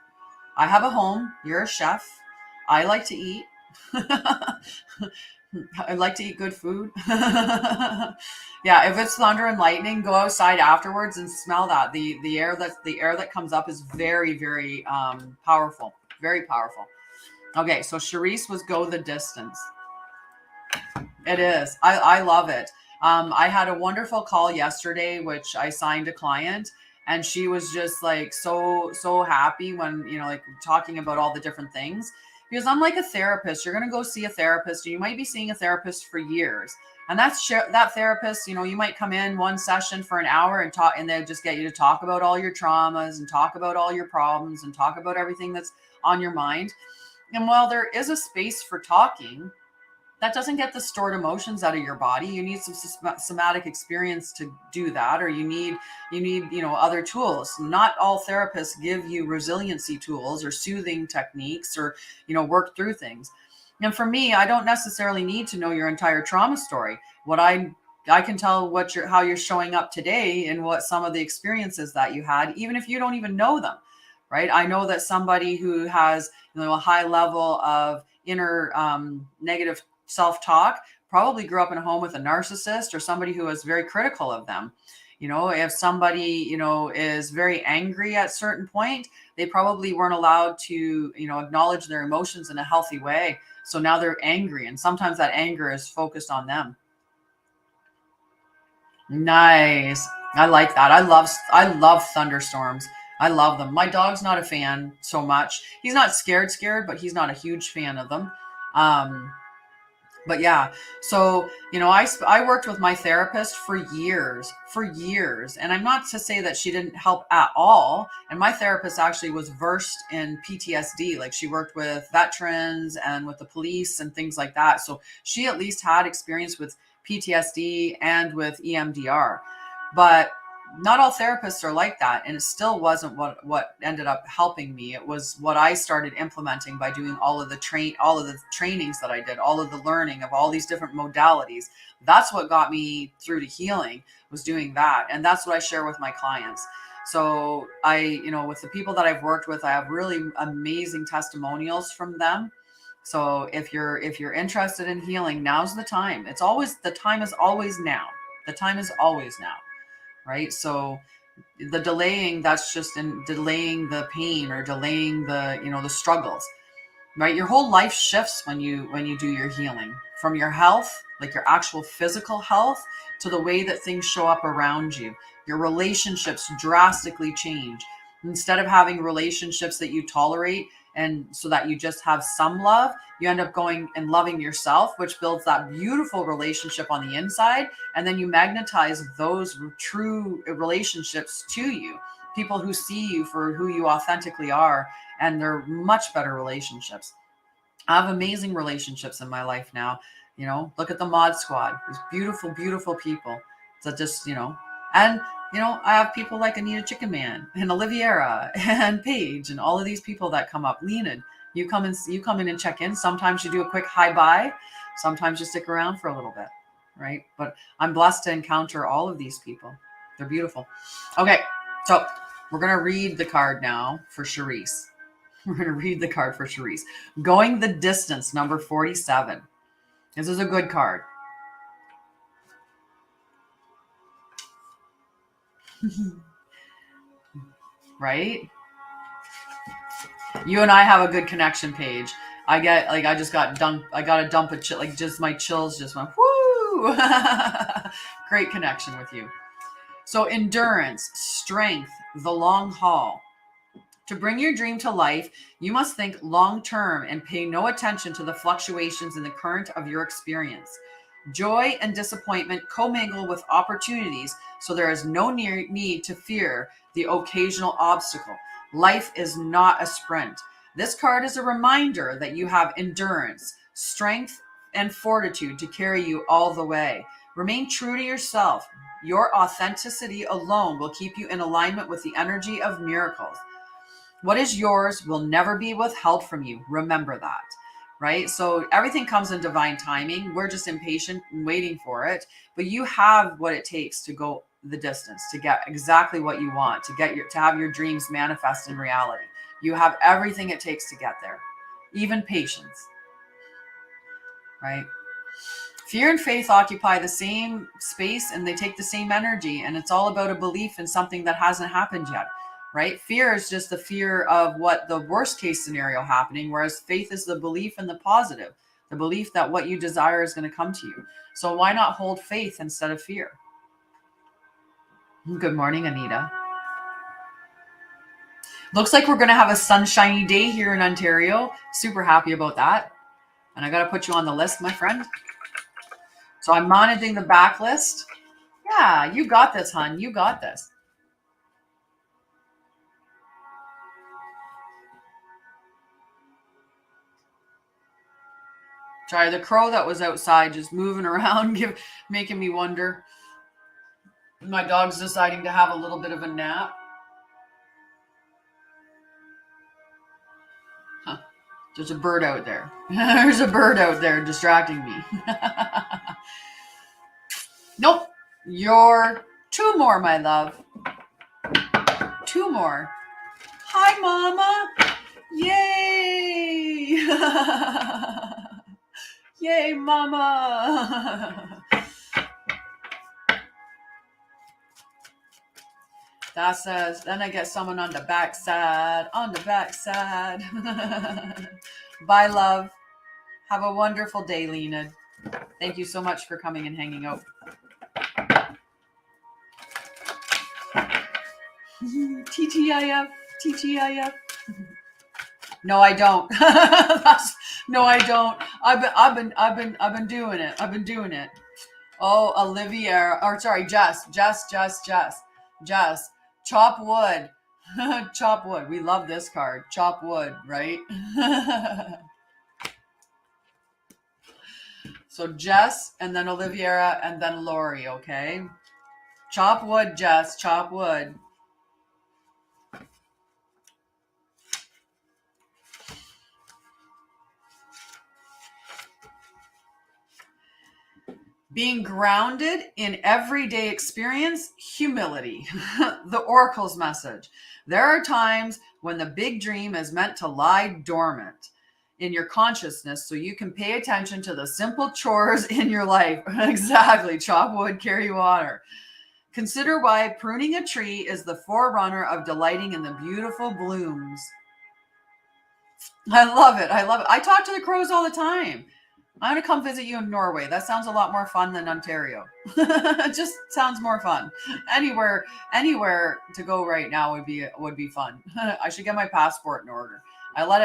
I have a home. You're a chef. I like to eat. I like to eat good food. Yeah, if it's thunder and lightning, go outside afterwards and smell that. The air that comes up is very, very powerful. Very powerful. Okay, so Charisse was Go the Distance. It is. I love it. I had a wonderful call yesterday, which I signed a client, and she was just like so happy when, like talking about all the different things. Because I'm like a therapist. You're going to go see a therapist, and you might be seeing a therapist for years. And that therapist, you might come in one session for an hour and talk, and they just get you to talk about all your traumas and talk about all your problems and talk about everything that's on your mind. And while there is a space for talking, that doesn't get the stored emotions out of your body. You need some somatic experience to do that, or you need other tools. Not all therapists give you resiliency tools or soothing techniques or work through things. And for me, I don't necessarily need to know your entire trauma story. What I can tell how you're showing up today and what some of the experiences that you had, even if you don't even know them, right? I know that somebody who has a high level of inner negative self-talk probably grew up in a home with a narcissist or somebody who was very critical of them. If somebody is very angry at a certain point, they probably weren't allowed to acknowledge their emotions in a healthy way, so now they're angry, and sometimes that anger is focused on them. Nice. I like that. I love thunderstorms. I love them. My dog's not a fan so much. He's not scared, but he's not a huge fan of them. But yeah, so, I worked with my therapist for years, and I'm not to say that she didn't help at all. And my therapist actually was versed in PTSD. Like, she worked with veterans and with the police and things like that. So she at least had experience with PTSD and with EMDR, but not all therapists are like that. And it still wasn't what ended up helping me. It was what I started implementing by doing all of the trainings that I did, all of the learning of all these different modalities. That's what got me through to healing, was doing that. And that's what I share with my clients. So with the people that I've worked with, I have really amazing testimonials from them. So if you're interested in healing, now's the time. The time is always now. The time is always now. Right. So the delaying, that's just in delaying the pain or delaying the, the struggles, right? Your whole life shifts when you do your healing, from your health, like your actual physical health, to the way that things show up around you. Your relationships drastically change. Instead of having relationships that you tolerate and so that you just have some love, you end up going and loving yourself, which builds that beautiful relationship on the inside. And then you magnetize those true relationships to you, people who see you for who you authentically are, and they're much better relationships. I have amazing relationships in my life now. Look at the Mod Squad. These beautiful, beautiful people that just, and I have people like Anita Chicken Man and Oliviera and Paige and all of these people that come up. Leonid, you come in and check in. Sometimes you do a quick hi bye. Sometimes you stick around for a little bit, right? But I'm blessed to encounter all of these people. They're beautiful. Okay, so we're gonna read the card now for Charisse. We're gonna read the card for Charisse. Going the Distance, number 47. This is a good card. Right? You and I have a good connection, Paige. I got a dump of chill, like just my chills just went, whoo! Great connection with you. So endurance, strength, the long haul. To bring your dream to life, you must think long-term and pay no attention to the fluctuations in the current of your experience. Joy and disappointment commingle with opportunities, so there is no need to fear the occasional obstacle. Life is not a sprint. This card is a reminder that you have endurance, strength, and fortitude to carry you all the way. Remain true to yourself. Your authenticity alone will keep you in alignment with the energy of miracles. What is yours will never be withheld from you. Remember that, right? So everything comes in divine timing. We're just impatient and waiting for it, but you have what it takes to go the distance, to get exactly what you want, to have your dreams manifest in reality. You have everything it takes to get there, even patience, right? Fear and faith occupy the same space and they take the same energy, and it's all about a belief in something that hasn't happened yet, right? Fear is just the fear of what the worst case scenario happening, whereas faith is the belief in the positive, the belief that what you desire is going to come to you. So why not hold faith instead of fear? Good morning, Anita. Looks like we're going to have a sunshiny day here in Ontario. Super happy about that. And I got to put you on the list, my friend. So I'm managing the backlist. Yeah, you got this, hon. You got this. Sorry, the crow that was outside just moving around, making me wonder. My dog's deciding to have a little bit of a nap. Huh. There's a bird out there. There's a bird out there distracting me. Nope. You're two more, my love. Two more. Hi, Mama. Yay. Yay, Mama. That says, then I get someone on the backside. On the backside. Bye, love. Have a wonderful day, Lena. Thank you so much for coming and hanging out. TGIF, TGIF. No, I don't. No, I don't. I've been doing it. I've been doing it. Oh, Olivia, or sorry, Jess. Chop wood. Chop wood. We love this card. Chop wood, right? So Jess, and then Oliviera, and then Lori, okay? Chop wood, Jess. Chop wood. Being grounded in everyday experience, humility. The Oracle's message. There are times when the big dream is meant to lie dormant in your consciousness so you can pay attention to the simple chores in your life. Exactly. Chop wood, carry water. Consider why pruning a tree is the forerunner of delighting in the beautiful blooms. I love it. I love it. I talk to the crows all the time. I'm going to come visit you in Norway. That sounds a lot more fun than Ontario. It just sounds more fun. Anywhere to go right now would be fun. I should get my passport in order. I let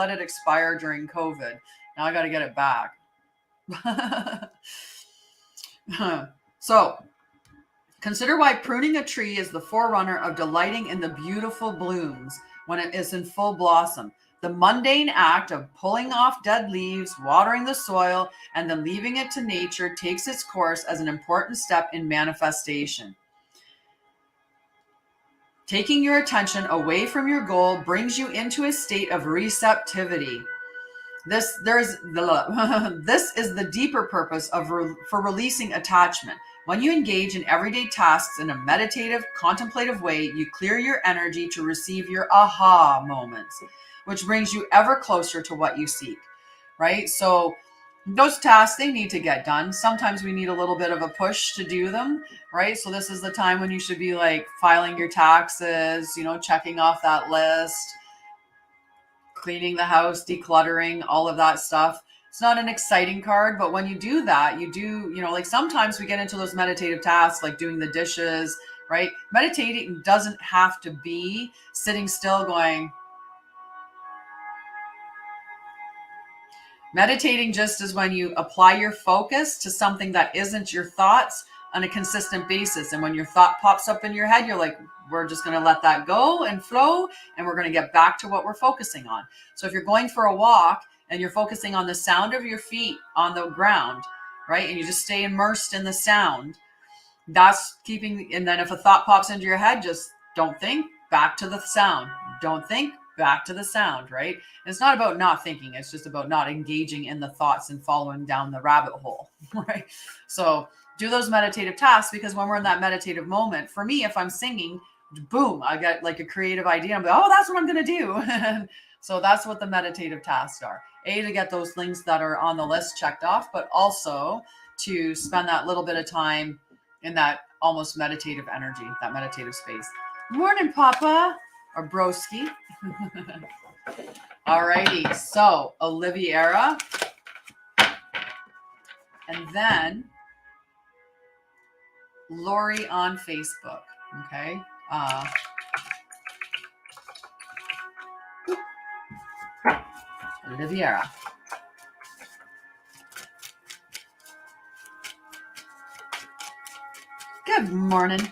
it expire during COVID. Now I got to get it back. So, consider why pruning a tree is the forerunner of delighting in the beautiful blooms when it is in full blossom. The mundane act of pulling off dead leaves, watering the soil, and then leaving it to nature takes its course as an important step in manifestation. Taking your attention away from your goal brings you into a state of receptivity. This is the deeper purpose for releasing attachment. When you engage in everyday tasks in a meditative, contemplative way, you clear your energy to receive your aha moments, which brings you ever closer to what you seek, right? So those tasks, they need to get done. Sometimes we need a little bit of a push to do them, right? So this is the time when you should be like filing your taxes, checking off that list, cleaning the house, decluttering, all of that stuff. It's not an exciting card, but when you do that, like sometimes we get into those meditative tasks, like doing the dishes, right? Meditating doesn't have to be sitting still going, Meditating just is when you apply your focus to something that isn't your thoughts on a consistent basis. And when your thought pops up in your head, you're like, we're just going to let that go and flow, and we're going to get back to what we're focusing on. So if you're going for a walk and you're focusing on the sound of your feet on the ground, right, and you just stay immersed in the sound, that's keeping. And then if a thought pops into your head, just don't think, back to the sound. Don't think, back to the sound, right? And it's not about not thinking. It's just about not engaging in the thoughts and following down the rabbit hole, right? So do those meditative tasks, because when we're in that meditative moment, for me, if I'm singing, boom, I get like a creative idea. I'm like, oh, that's what I'm going to do. So that's what the meditative tasks are. To get those things that are on the list checked off, but also to spend that little bit of time in that almost meditative energy, that meditative space. Morning, Papa, or Broski. Alrighty, so Oliviera, and then Lori on Facebook. Okay. Oliviera. Good morning.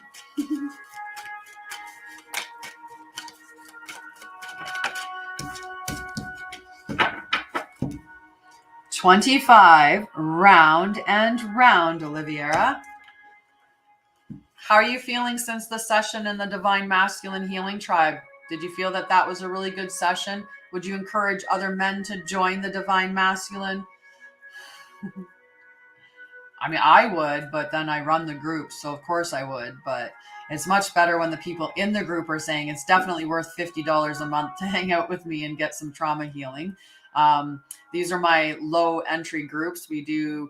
25, round and round, Oliviera. How are you feeling since the session in the Divine Masculine Healing Tribe? Did you feel that that was a really good session? Would you encourage other men to join the Divine Masculine? I mean, I would, but then I run the group, so of course I would. But it's much better when the people in the group are saying it's definitely worth $50 a month to hang out with me and get some trauma healing. These are my low entry groups. We do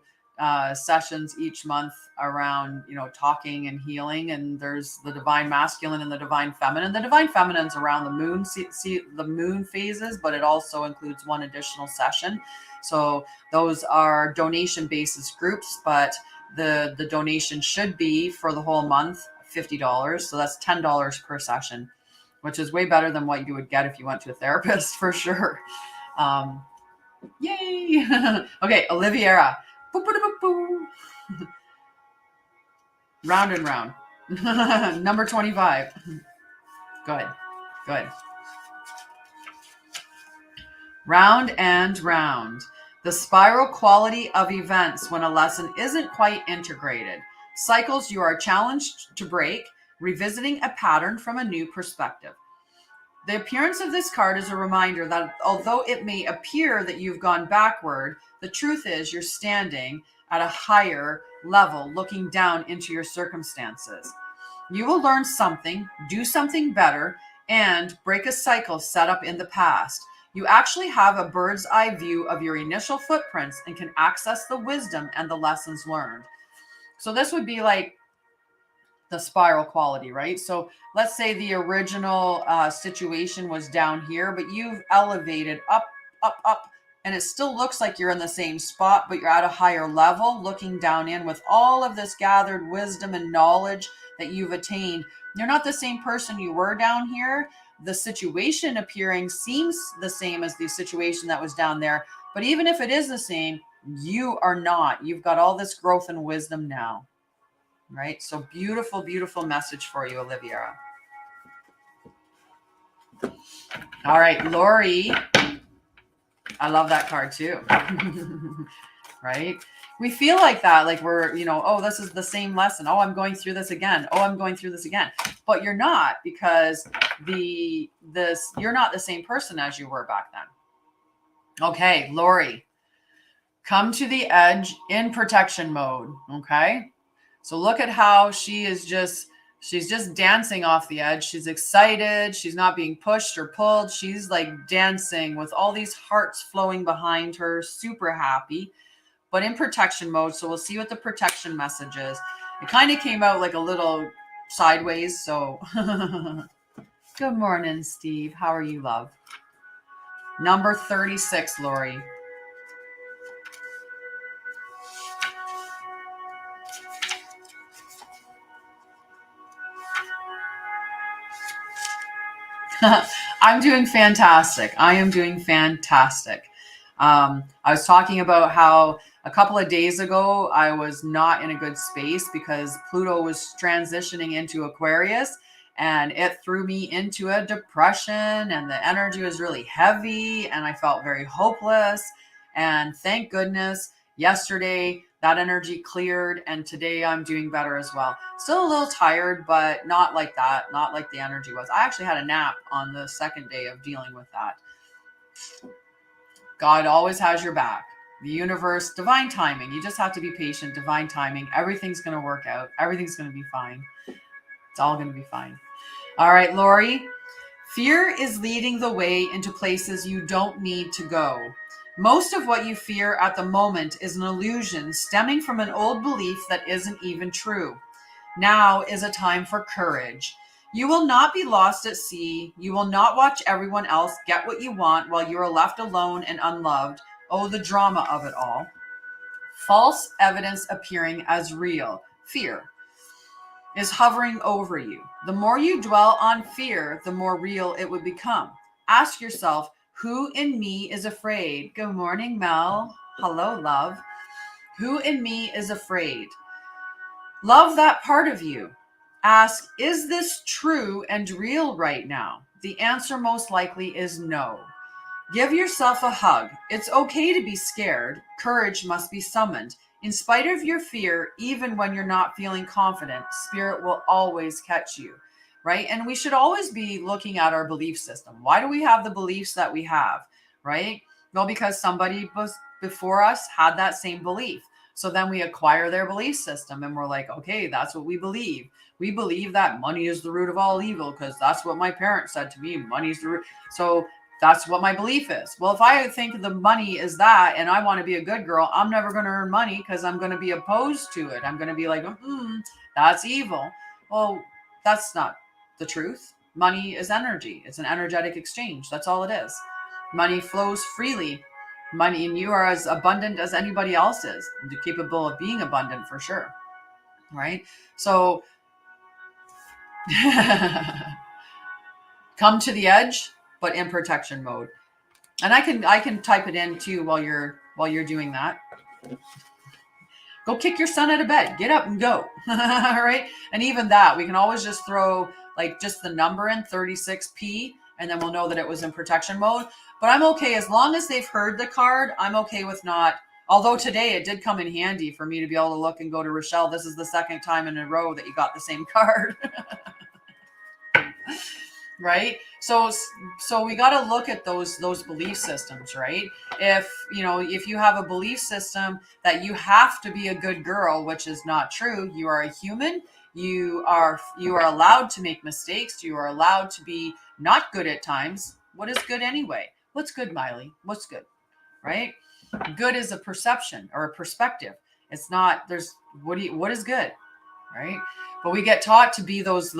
sessions each month around, talking and healing. And there's the Divine Masculine and the Divine Feminine. The Divine Feminine's around the moon, the moon phases, but it also includes one additional session. So those are donation basis groups, but the donation should be for the whole month $50. So that's $10 per session, which is way better than what you would get if you went to a therapist, for sure. Yay. Okay, Oliviera. Round and round. Number 25. Good. Round and round. The spiral quality of events when a lesson isn't quite integrated. Cycles you are challenged to break, revisiting a pattern from a new perspective. The appearance of this card is a reminder that although it may appear that you've gone backward, the truth is you're standing at a higher level, looking down into your circumstances. You will learn something, do something better, and break a cycle set up in the past. You actually have a bird's eye view of your initial footprints and can access the wisdom and the lessons learned. So this would be like the spiral quality, right? So let's say the original situation was down here, but you've elevated up, and it still looks like you're in the same spot, but you're at a higher level, looking down in with all of this gathered wisdom and knowledge that you've attained. You're not the same person you were down here. The situation appearing seems the same as the situation that was down there, but even if it is the same, you are not. You've got all this growth and wisdom now. Right? So beautiful, beautiful message for you, Oliviera. All right, Lori. I love that card too. Right? We feel like that, like we're, oh, this is the same lesson. Oh, I'm going through this again. Oh, I'm going through this again. But you're not, because you're not the same person as you were back then. Okay, Lori. Come to the edge in protection mode. Okay? So look at how she's just dancing off the edge. She's excited. She's not being pushed or pulled. She's like dancing with all these hearts flowing behind her, super happy, but in protection mode. So we'll see what the protection message is. It kind of came out like a little sideways. So good morning, Steve. How are you, love? Number 36, Lori. I'm doing fantastic. I am doing fantastic. I was talking about how a couple of days ago I was not in a good space because Pluto was transitioning into Aquarius, and it threw me into a depression, and the energy was really heavy and I felt very hopeless. And thank goodness yesterday that energy cleared, and today I'm doing better as well. Still a little tired, but not like that, not like the energy was. I actually had a nap on the second day of dealing with that. God always has your back. The universe, divine timing. You just have to be patient. Divine timing. Everything's going to work out. Everything's going to be fine. It's all going to be fine. All right, Lori. Fear is leading the way into places you don't need to go. Most of what you fear at the moment is an illusion stemming from an old belief that isn't even true. Now is a time for courage. You will not be lost at sea. You will not watch everyone else get what you want while you are left alone and unloved. Oh, the drama of it all. False evidence appearing as real. Fear is hovering over you. The more you dwell on fear, the more real it would become. Ask yourself, who in me is afraid? Good morning, Mel. Hello, love. Who in me is afraid? Love that part of you. Ask, is this true and real right now? The answer most likely is no. Give yourself a hug. It's okay to be scared. Courage must be summoned. In spite of your fear, even when you're not feeling confident, spirit will always catch you, right? And we should always be looking at our belief system. Why do we have the beliefs that we have, right? Well, because somebody before us had that same belief. So then we acquire their belief system and we're like, okay, that's what we believe. We believe that money is the root of all evil because that's what my parents said to me. Money's the root. So that's what my belief is. Well, if I think the money is that and I want to be a good girl, I'm never going to earn money because I'm going to be opposed to it. I'm going to be like, that's evil. Well, that's not the truth. Money is energy. It's an energetic exchange. That's all it is. Money flows freely. Money, and you are as abundant as anybody else is, capable of being abundant for sure, right? So come to the edge, but in protection mode. And I can type it in too while you're doing that. Go kick your son out of bed. Get up and go. All right. And even that, we can always just throw like just the number in 36p, and then we'll know that it was in protection mode. But I'm okay as long as they've heard the card. I'm okay with not. Although today it did come in handy for me to be able to look and go to Rochelle. This is the second time in a row that you got the same card. Right? So we got to look at those belief systems, right? If you have a belief system that you have to be a good girl, which is not true. You are a human. You are allowed to make mistakes. You are allowed to be not good at times. What is good anyway? What's good, Miley? What's good? Right? Good is a perception or a perspective. It's not what is good? Right? But we get taught to be those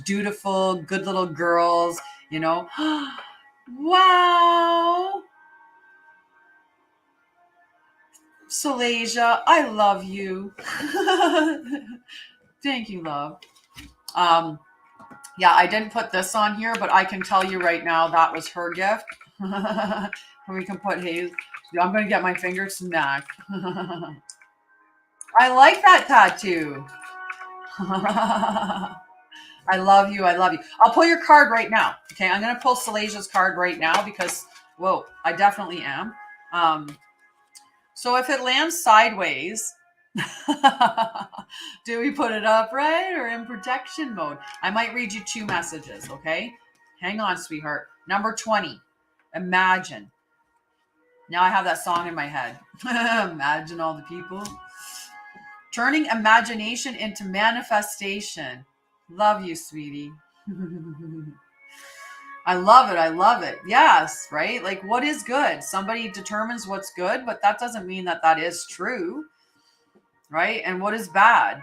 dutiful, good little girls, Wow. Salasia, I love you. Thank you, love. Yeah, I didn't put this on here, but I can tell you right now that was her gift. We can put Hayes. I'm going to get my fingers snack. I like that tattoo. I love you. I love you. I'll pull your card right now. Okay, I'm going to pull Salasia's card right now because, whoa, I definitely am. So if it lands sideways, do we put it upright or in protection mode? I might read you 2 messages, okay? Hang on, sweetheart. Number 20, imagine. Now I have that song in my head. Imagine all the people. Turning imagination into manifestation. Love you, sweetie. I love it. I love it. Yes, right? Like, what is good? Somebody determines what's good, but that doesn't mean that that is true, right? And what is bad?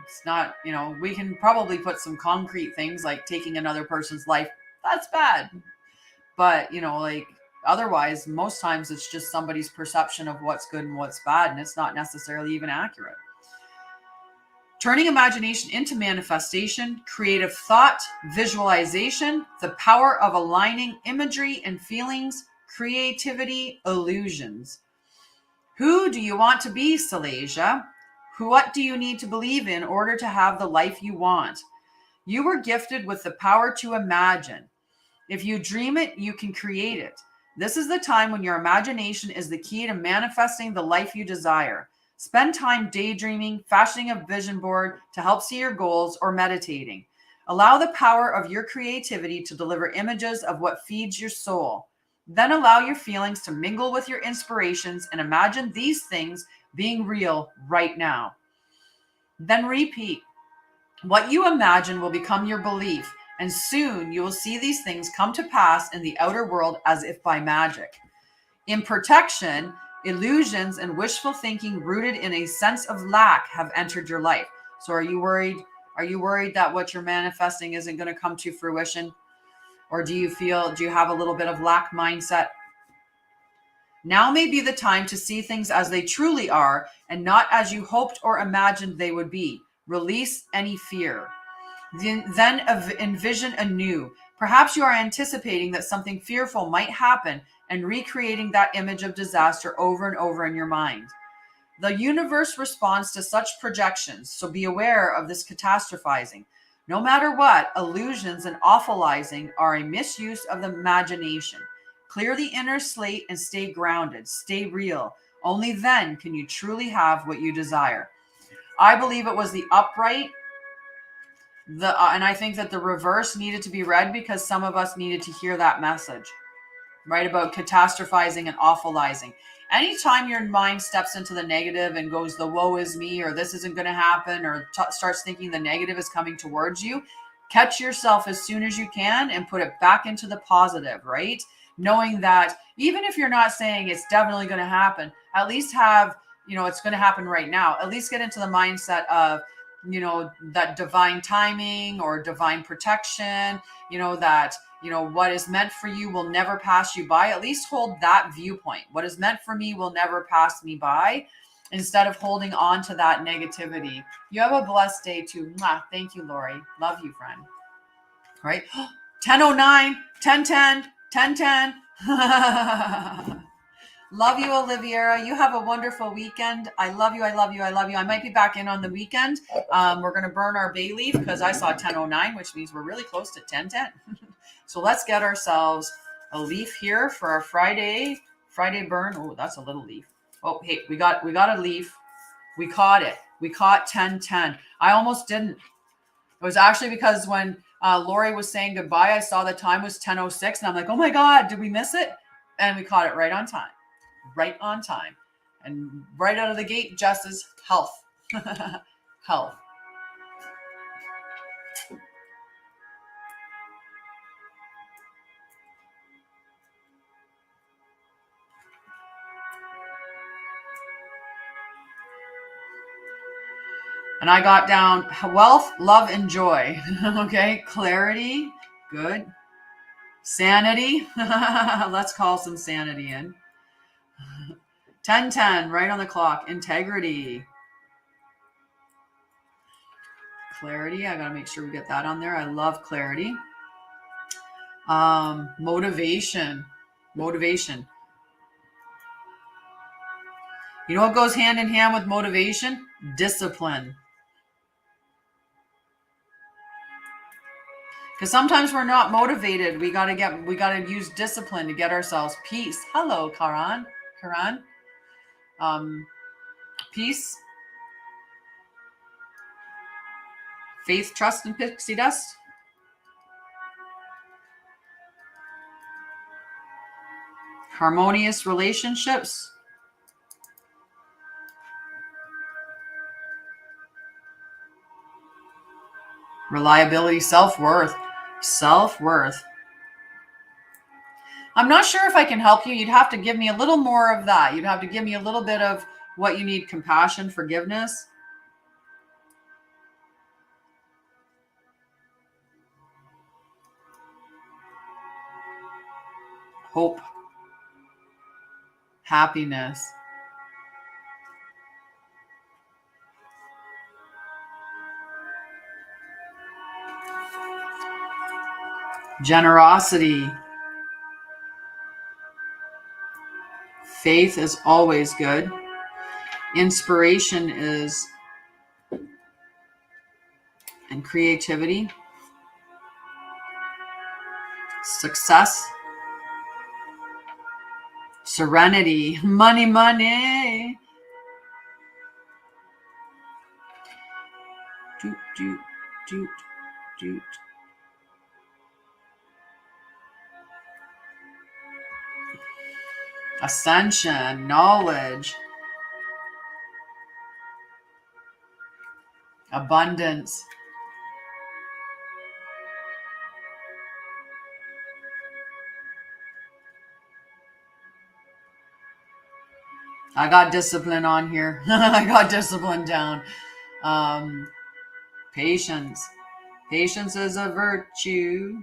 It's not, we can probably put some concrete things like taking another person's life. That's bad. But, otherwise, most times it's just somebody's perception of what's good and what's bad, and it's not necessarily even accurate. Turning imagination into manifestation, creative thought, visualization, the power of aligning imagery and feelings, creativity, illusions. Who do you want to be, Salasia? What do you need to believe in order to have the life you want? You were gifted with the power to imagine. If you dream it, you can create it. This is the time when your imagination is the key to manifesting the life you desire. Spend time daydreaming, fashioning a vision board to help see your goals, or meditating. Allow the power of your creativity to deliver images of what feeds your soul. Then allow your feelings to mingle with your inspirations and imagine these things being real right now. Then repeat. What you imagine will become your belief, and soon you will see these things come to pass in the outer world as if by magic. In protection, illusions and wishful thinking rooted in a sense of lack have entered your life. So are you worried? Are you worried that what you're manifesting isn't going to come to fruition? Or do you have a little bit of lack mindset? Now may be the time to see things as they truly are and not as you hoped or imagined they would be. Release any fear. Then envision anew. Perhaps you are anticipating that something fearful might happen and recreating that image of disaster over and over in your mind. The universe responds to such projections, so be aware of this catastrophizing. No matter what, illusions and awfulizing are a misuse of the imagination. Clear the inner slate and stay grounded. Stay real. Only then can you truly have what you desire. I believe it was the upright, and I think that the reverse needed to be read because some of us needed to hear that message, right? About catastrophizing and awfulizing. Anytime your mind steps into the negative and goes, the woe is me, or this isn't going to happen, or starts thinking the negative is coming towards you, catch yourself as soon as you can and put it back into the positive, right? Knowing that even if you're not saying it's definitely going to happen, at least have, it's going to happen right now. At least get into the mindset of, that divine timing or divine protection, that, what is meant for you will never pass you by. At least hold that viewpoint. What is meant for me will never pass me by, instead of holding on to that negativity. You have a blessed day too. Mwah. Thank you, Lori. Love you, friend. All right. 10:09, 10:10, 10:10. Love you, Oliviera. You have a wonderful weekend. I love you. I love you. I love you. I might be back in on the weekend. We're going to burn our bay leaf because I saw 10:09, which means we're really close to 10:10. So let's get ourselves a leaf here for our Friday burn. Oh, that's a little leaf. Oh, hey, we got a leaf. We caught it. We caught 10:10. I almost didn't. It was actually because when Lori was saying goodbye, I saw the time was 10:06, and I'm like, oh my God, did we miss it? And we caught it right on time. Right on time. And right out of the gate, Jess's health. Health. And I got down wealth, love, and joy. Okay. Clarity. Good. Sanity. Let's call some sanity in. 10:10, right on the clock. Integrity. Clarity. I got to make sure we get that on there. I love clarity. Motivation. Motivation. You know what goes hand in hand with motivation? Discipline. Because sometimes we're not motivated. We gotta use discipline to get ourselves peace. Hello, Karan. Peace. Faith, trust, and pixie dust. Harmonious relationships. Reliability, self-worth. Self-worth. I'm not sure if I can help you. You'd have to give me a little more of that. You'd have to give me a little bit of what you need: compassion, forgiveness. Hope. Happiness. Generosity. Faith is always good. Inspiration is, and creativity. Success. Serenity. Money, money. Doot, doot, doot, doot. Ascension. Knowledge. Abundance. I got discipline on here. I got discipline down. Patience. Patience is a virtue.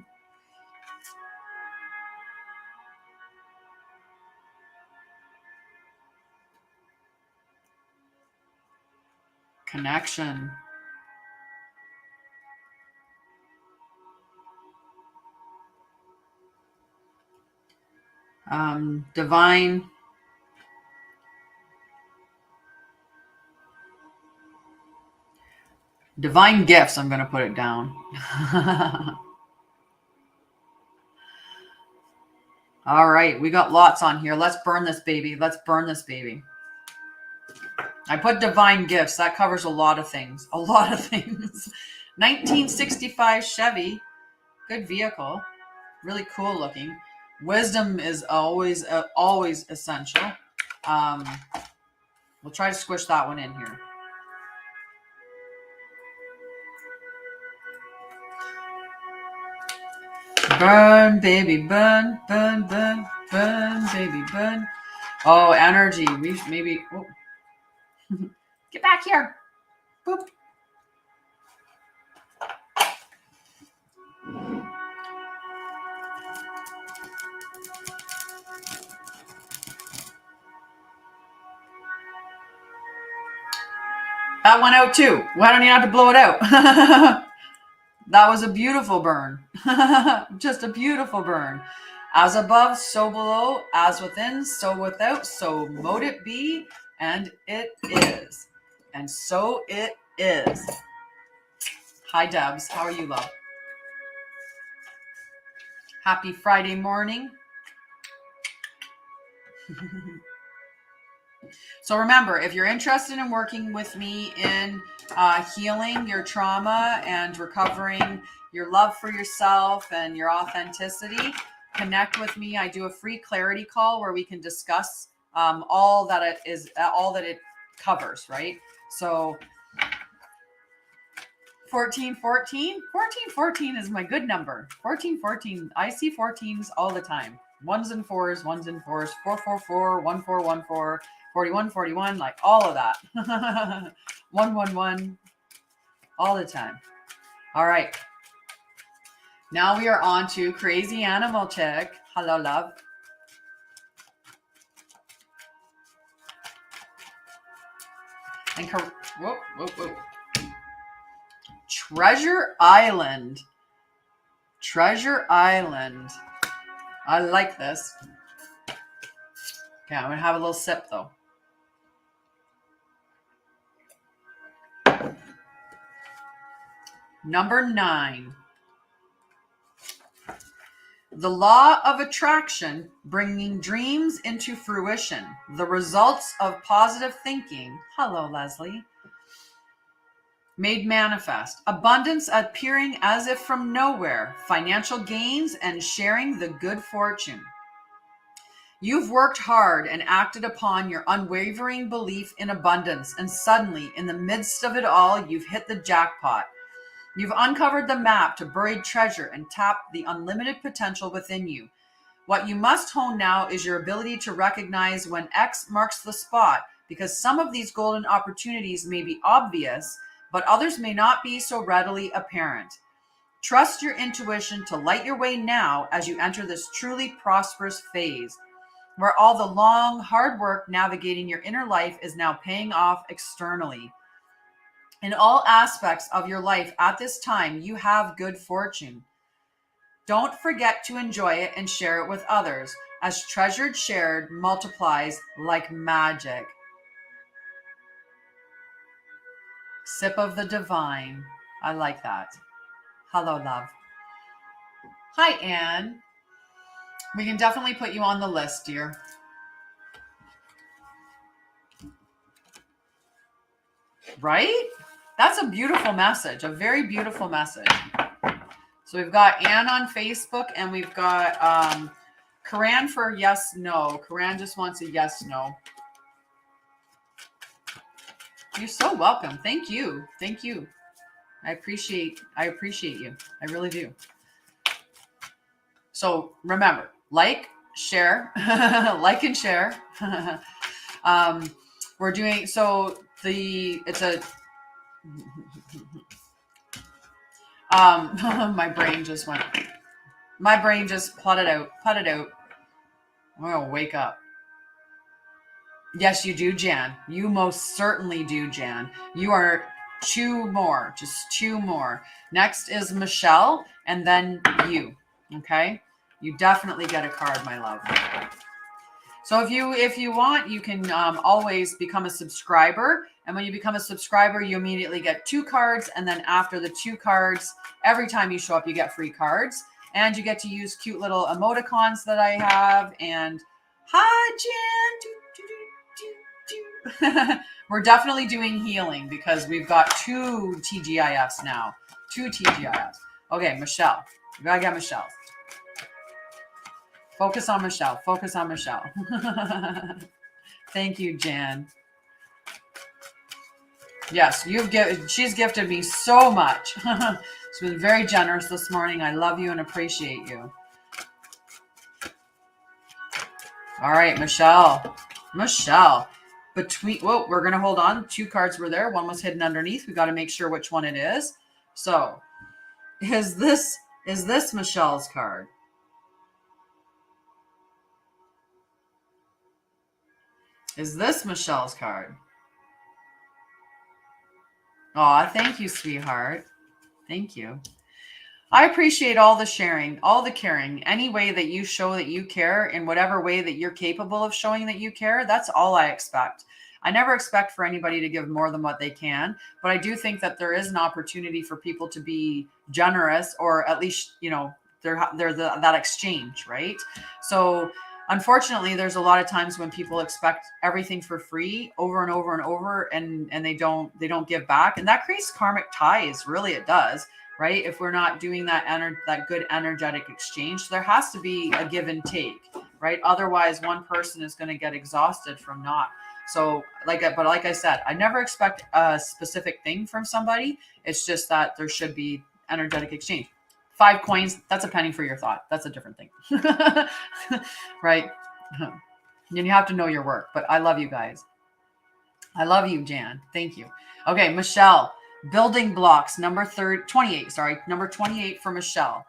Connection. Divine. Divine gifts, I'm going to put it down. All right, we got lots on here. Let's burn this baby. Let's burn this baby. I put divine gifts. That covers a lot of things. A lot of things. 1965 Chevy. Good vehicle. Really cool looking. Wisdom is always essential. We'll try to squish that one in here. Burn, baby, burn, burn, burn, burn, baby, burn. Oh, energy. We maybe. Oh. Get back here. Boop. That went out too. Why don't you have to blow it out? That was a beautiful burn. Just a beautiful burn. As above, so below, as within, so without, so mote it be, and it is. And so it is. Hi, Debs. How are you, love? Happy Friday morning. So remember, if you're interested in working with me in healing your trauma and recovering your love for yourself and your authenticity, connect with me. I do a free clarity call where we can discuss all that it covers, right? So 1414 is my good number. 1414. I see 14s all the time. Ones and fours, 444, 1414, 41, like all of that. 111, all the time. All right. Now we are on to Crazy Animal Chick. Hello, love. And whoop. Treasure Island. Treasure Island. I like this. Okay, I'm going to have a little sip though. Number 9. The law of attraction, bringing dreams into fruition. The results of positive thinking. Hello, Leslie. Made manifest. Abundance appearing as if from nowhere. Financial gains and sharing the good fortune. You've worked hard and acted upon your unwavering belief in abundance, and suddenly, in the midst of it all, you've hit the jackpot. You've uncovered the map to buried treasure and tapped the unlimited potential within you. What you must hone now is your ability to recognize when X marks the spot, because some of these golden opportunities may be obvious, but others may not be so readily apparent. Trust your intuition to light your way now as you enter this truly prosperous phase, where all the long, hard work navigating your inner life is now paying off externally. In all aspects of your life at this time, you have good fortune. Don't forget to enjoy it and share it with others. as treasured shared multiplies like magic. Sip of the divine. I like that. Hello, love. Hi, Anne. We can definitely put you on the list, dear. Right? That's a beautiful message, a very beautiful message. So we've got Anne on Facebook, and we've got Karan for yes, no. Karan just wants a yes, no. You're so welcome. Thank you. Thank you. I appreciate you. I really do. So remember, like, share, like and share. We're doing, so my brain just putted out. I'm gonna wake up. Yes, you do, Jan. You most certainly do, Jan. You are two more, just two more. Next is Michelle, and then you. Okay? You definitely get a card, my love. So if you want, you can always become a subscriber. And when you become a subscriber, you immediately get 2 cards. And then after the 2 cards, every time you show up, you get free cards. And you get to use cute little emoticons that I have. And hi, Jan. We're definitely doing healing because we've got 2 TGIFs now. 2 TGIFs. Okay, Michelle. You gotta get Michelle. Focus on Michelle. Focus on Michelle. Thank you, Jan. Yes, she's gifted me so much. She's been very generous this morning. I love you and appreciate you. All right, Michelle. Michelle. We're going to hold on. 2 cards were there. One was hidden underneath. We got to make sure which one it is. So, is this Michelle's card? Is this Michelle's card? Aw, thank you, sweetheart. Thank you. I appreciate all the sharing, all the caring. Any way that you show that you care, in whatever way that you're capable of showing that you care, that's all I expect. I never expect for anybody to give more than what they can, but I do think that there is an opportunity for people to be generous, or at least, that exchange, right? So unfortunately, there's a lot of times when people expect everything for free over and over and over, and they don't give back, and that creates karmic ties. Really, it does, right? If we're not doing that good energetic exchange, so there has to be a give and take, right? Otherwise, one person is going to get exhausted from not. So, like I said, I never expect a specific thing from somebody. It's just that there should be energetic exchange. 5 coins, that's a penny for your thought. That's a different thing. Right? And you have to know your work. But I love you guys. I love you, Jan. Thank you. Okay, Michelle. Building blocks, number 28. Sorry, number 28 for Michelle.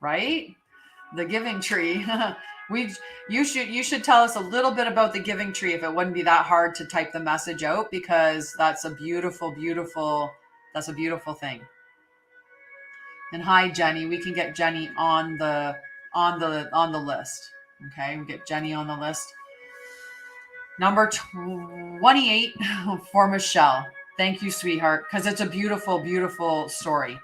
Right? The giving tree. You should tell us a little bit about the giving tree if it wouldn't be that hard to type the message out, because that's a beautiful thing. And hi, Jenny. We can get Jenny on the list. Okay, we get Jenny on the list. Number 28 for Michelle. Thank you, sweetheart, because it's a beautiful, beautiful story.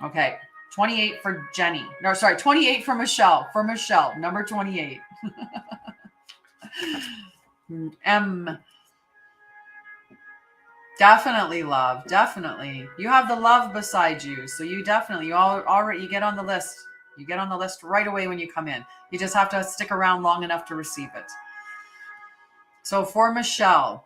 Okay, 28 for Jenny. No, sorry, 28 for Michelle. For Michelle, number 28. M. Definitely love. Definitely. You have the love beside you. So you definitely, you get on the list. You get on the list right away when you come in. You just have to stick around long enough to receive it. So for Michelle,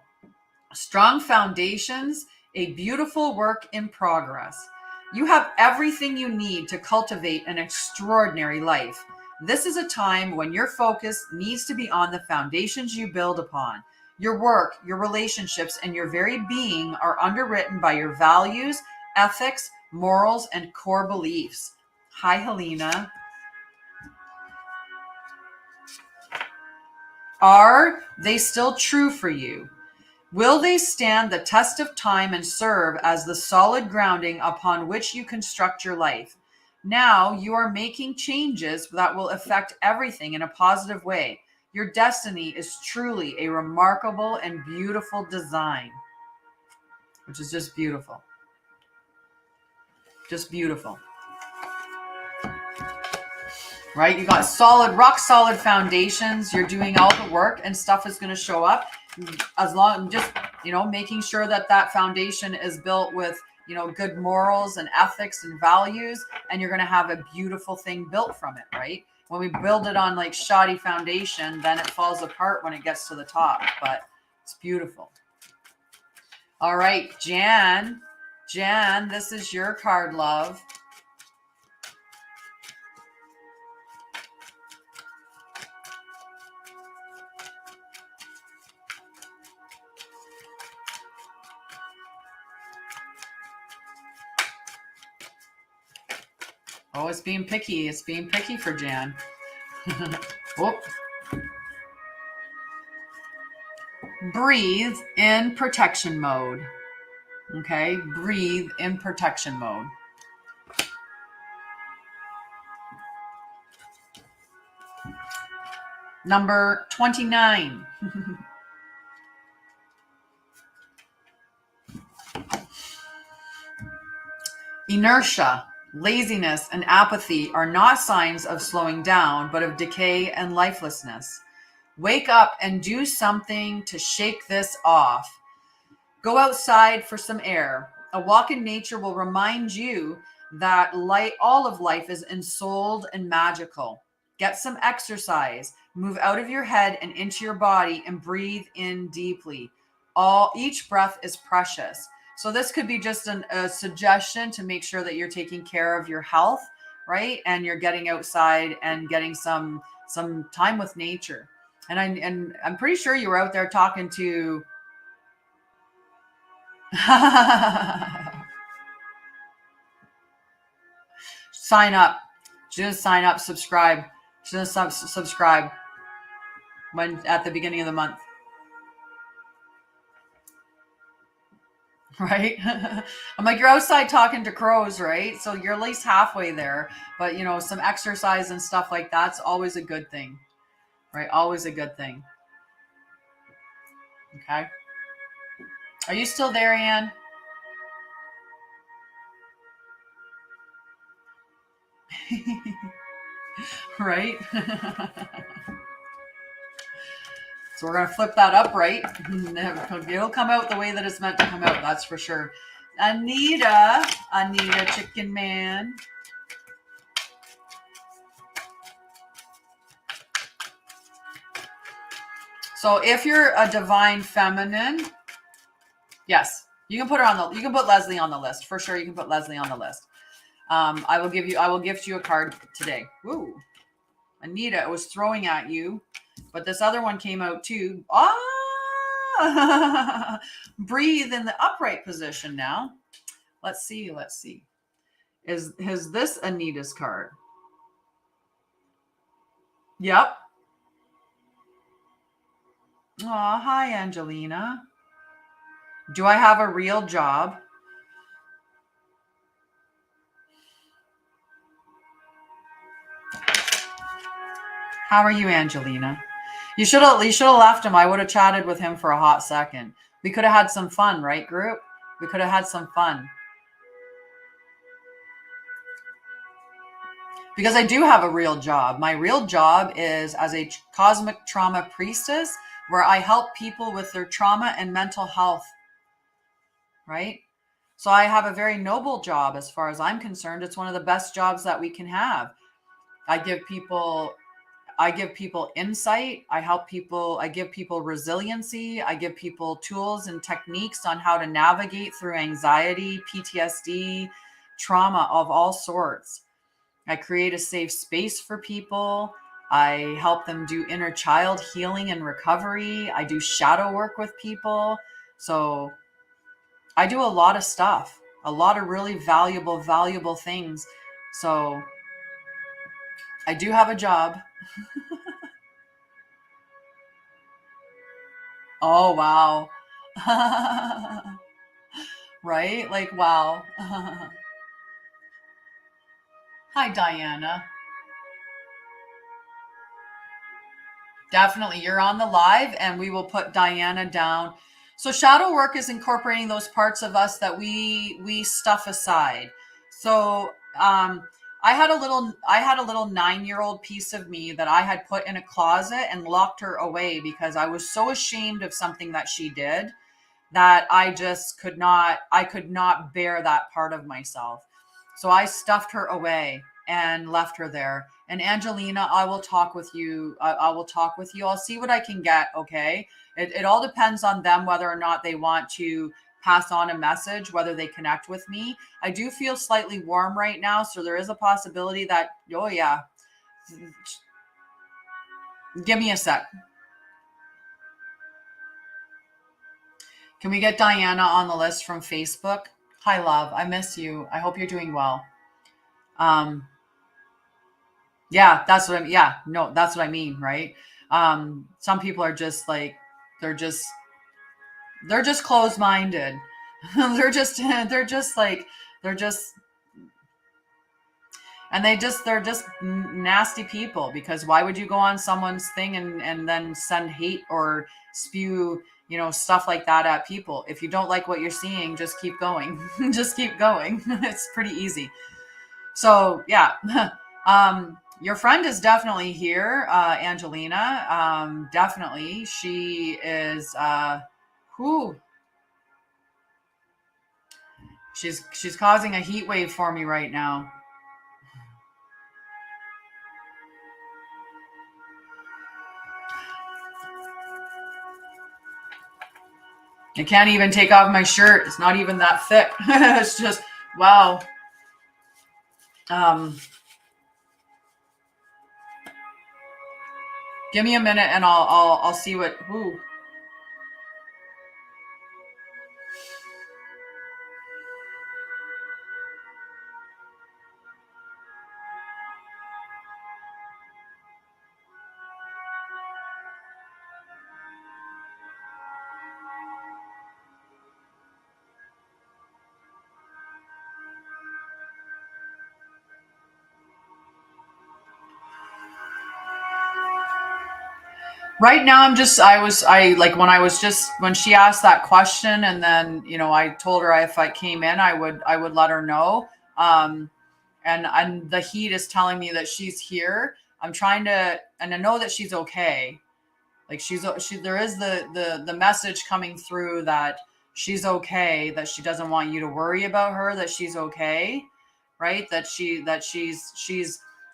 strong foundations, a beautiful work in progress. You have everything you need to cultivate an extraordinary life. This is a time when your focus needs to be on the foundations you build upon. Your work, your relationships, and your very being are underwritten by your values, ethics, morals, and core beliefs. Hi, Helena. Are they still true for you? Will they stand the test of time and serve as the solid grounding upon which you construct your life? Now you are making changes that will affect everything in a positive way. Your destiny is truly a remarkable and beautiful design, which is just beautiful. Just beautiful. Right? You got solid, rock solid foundations. You're doing all the work and stuff is going to show up as long, just, making sure that that foundation is built with, good morals and ethics and values. And you're going to have a beautiful thing built from it, right? When we build it on like shoddy foundation, then it falls apart when it gets to the top, but it's beautiful. All right, Jan, this is your card, love. Oh, it's being picky. It's being picky for Jan. Whoop. Breathe in protection mode. Okay, breathe in protection mode. Number 29. Inertia, laziness, and apathy are not signs of slowing down, but of decay and lifelessness. Wake up and do something to shake this off. Go outside for some air. A walk in nature will remind you that all of life is ensouled and magical. Get some exercise. Move out of your head and into your body and breathe in deeply. Each breath is precious. So this could be just a suggestion to make sure that you're taking care of your health, right? And you're getting outside and getting some time with nature. And I'm pretty sure you were out there talking to sign up. Just sign up, subscribe. Just subscribe when at the beginning of the month. Right? I'm like, you're outside talking to crows, right? So you're at least halfway there. But some exercise and stuff like that's always a good thing. Right? Always a good thing. Okay. Are you still there, Anne? Right? So we're going to flip that up, right? It'll come out the way that it's meant to come out. That's for sure. Anita, Chicken Man. So if you're a divine feminine, yes, you can put Leslie on the list for sure. You can put Leslie on the list. I will gift you a card today. Woo. Anita, it was throwing at you, but this other one came out too. Breathe in the upright position now. Let's see. Is this Anita's card? Yep. Aw, hi, Angelina. Do I have a real job? How are you, Angelina? You should have left him. I would have chatted with him for a hot second. We could have had some fun, right, group? We could have had some fun. Because I do have a real job. My real job is as a cosmic trauma priestess, where I help people with their trauma and mental health, right? So I have a very noble job as far as I'm concerned. It's one of the best jobs that we can have. I give people insight. I give people resiliency. I give people tools and techniques on how to navigate through anxiety, PTSD, trauma of all sorts. I create a safe space for people. I help them do inner child healing and recovery. I do shadow work with people. So I do a lot of stuff, a lot of really valuable things. So I do have a job. Oh, wow. Right? Like, wow. Hi, Diana. Definitely. You're on the live and we will put Diana down. So shadow work is incorporating those parts of us that we stuff aside. So I had a little 9-year-old piece of me that I had put in a closet and locked her away because I was so ashamed of something that she did that I could not bear that part of myself. So I stuffed her away and left her there. And Angelina, I will talk with you. I will talk with you. I'll see what I can get. Okay. It all depends on them, whether or not they want to pass on a message, whether they connect with me. I do feel slightly warm right now. So there is a possibility that, oh yeah, give me a sec. Can we get Diana on the list from Facebook? Hi, love. I miss you. I hope you're doing well. Um, yeah, that's what I mean. Yeah, no, that's what I mean, right? Some people are just like, they're just, they're just closed-minded. They're just like, they're just, and they're just nasty people because why would you go on someone's thing and then send hate or spew, stuff like that at people? If you don't like what you're seeing, just keep going. Just keep going. It's pretty easy. So yeah, your friend is definitely here, Angelina. Definitely, she is. Who? She's causing a heat wave for me right now. I can't even take off my shirt. It's not even that thick. It's just wow. Um, Give me a minute and I'll see what. Who? Right now, when she asked that question, and then, I told her if I came in, I would let her know. Um, and the heat is telling me that she's here. I'm trying to, and I know that she's okay. Like there is the message coming through that she's okay, that she doesn't want you to worry about her, that she's okay, right? She's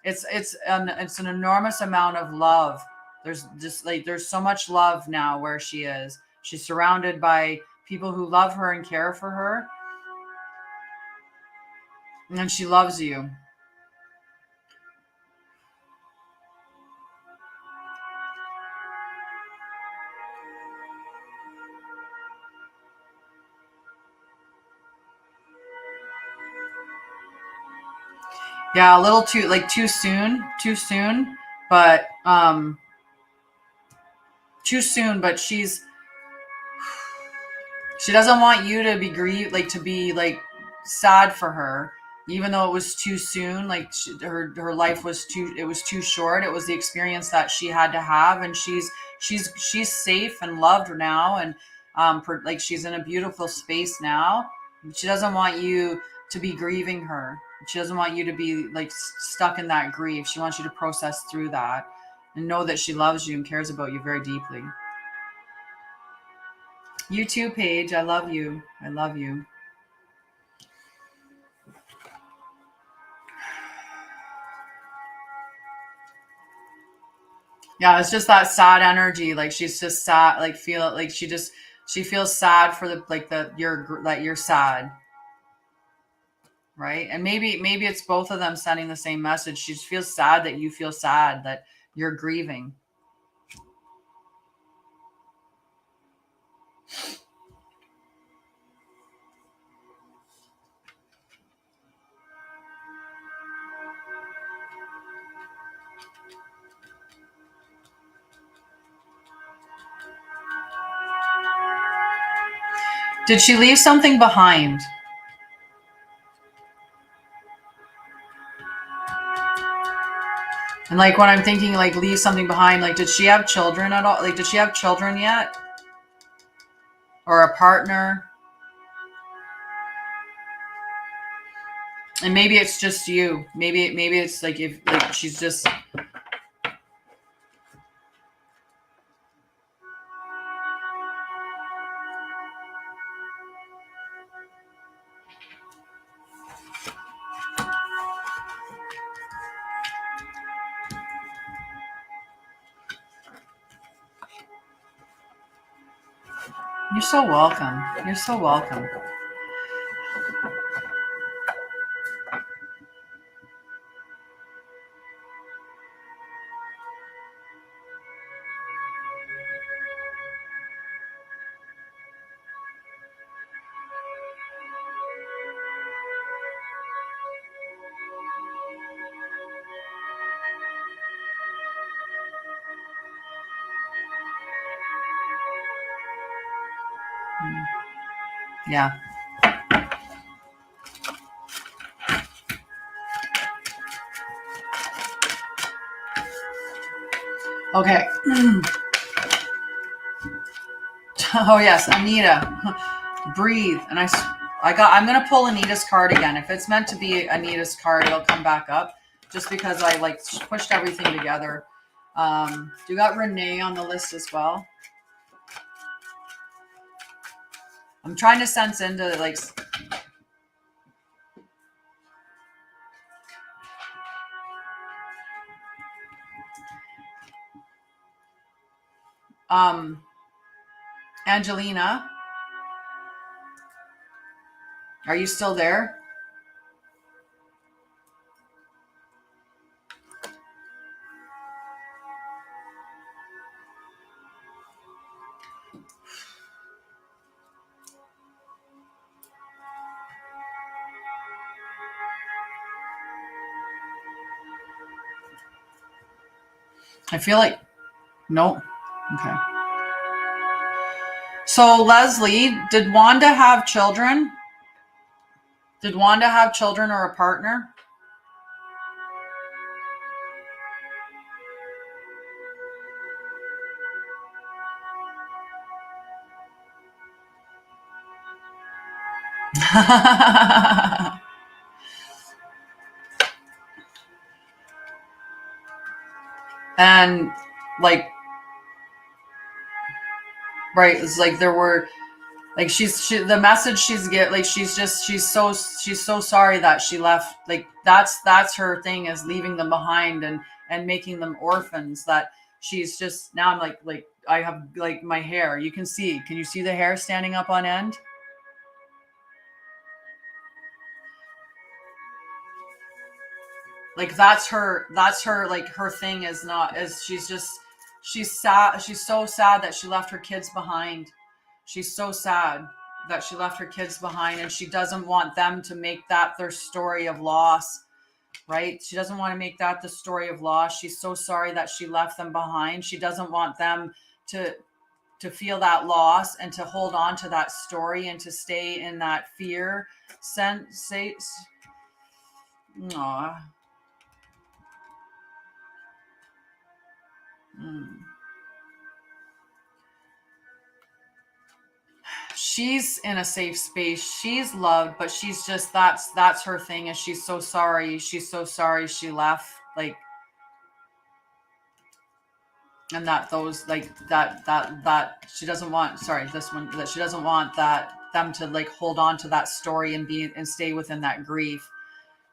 it's an enormous amount of love. There's so much love now where she is. She's surrounded by people who love her and care for her, and she loves you. Yeah, a little too soon, but too soon, but she doesn't want you to be grieved, like to be like sad for her, even though it was too soon. Like her life was too short. It was the experience that she had to have, and she's safe and loved now, and like she's in a beautiful space now. She doesn't want you to be grieving her. She doesn't want you to be like stuck in that grief. She wants you to process through that and know that she loves you and cares about you very deeply. You too, Paige. I love you. I love you. Yeah, it's just that sad energy. Like she's just sad. Like feel it. Like she feels sad for that you're sad, right? And maybe it's both of them sending the same message. She just feels sad that you feel sad that you're grieving. Did she leave something behind? And like when I'm thinking like leave something behind, like did she have children at all? Like did she have children yet? Or a partner? And maybe it's just you. Maybe it's like if like she's just You're so welcome. You're so welcome. Yeah. Okay. Oh yes, Anita. Breathe. And I'm going to pull Anita's card again. If it's meant to be Anita's card, it'll come back up just because I like pushed everything together. You got Renee on the list as well. I'm trying to sense into like Angelina, are you still there? I feel like nope. Okay. So Leslie, did Wanda have children? Did Wanda have children or a partner? And like right, it's like there were like the message she's get like she's so sorry that she left. Like that's her thing, is leaving them behind and making them orphans. That she's just now I'm like I have like my hair, you can you see the hair standing up on end? Like that's her like her thing is not as she's sad. She's so sad that she left her kids behind. She's so sad that she left her kids behind, and she doesn't want them to make that their story of loss, right? She doesn't want to make that the story of loss. She's so sorry that she left them behind. She doesn't want them to feel that loss and to hold on to that story and to stay in that fear sense. Aw. Mm. She's in a safe space. She's loved, but she's just that's her thing, and she's so sorry. She's so sorry she left. Like, and that those like that she doesn't want, sorry, this one, that she doesn't want that them to like hold on to that story and be and stay within that grief,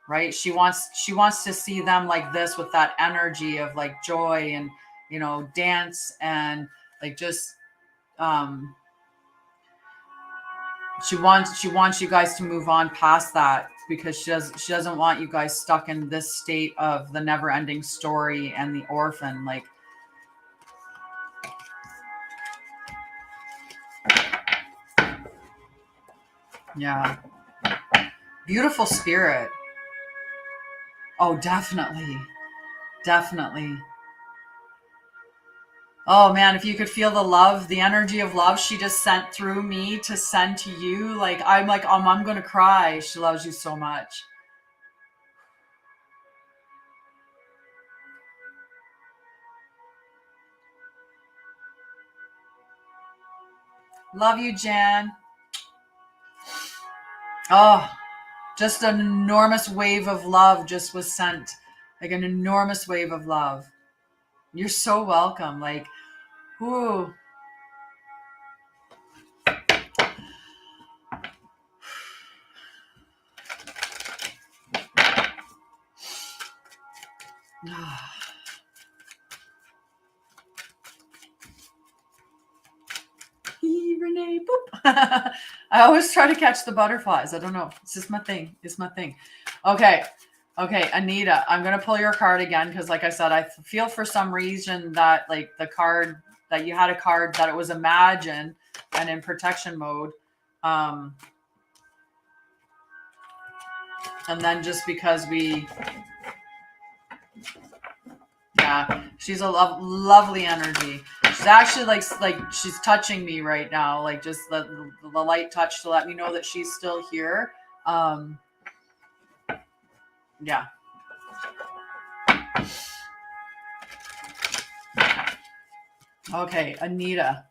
right? She wants to see them like this, with that energy of like joy and dance and like just she wants you guys to move on past that, because she doesn't want you guys stuck in this state of the never ending story and the orphan. Like, yeah, beautiful spirit. Oh, definitely. Definitely. Oh man, if you could feel the love, the energy of love she just sent through me to send to you, like I'm gonna cry. She loves you so much. Love you, Jan. Oh, just an enormous wave of love just was sent. Like an enormous wave of love. You're so welcome. Like, whoo. Renee, boop. I always try to catch the butterflies. I don't know. It's just my thing. It's my thing. Okay. Anita, I'm going to pull your card again because, like I said, I feel for some reason that, like, the card that you had a card that it was imagine and in protection mode. And then just because she's a lovely energy. She's actually like she's touching me right now, like just the light touch to let me know that she's still here. Yeah. Okay, Anita.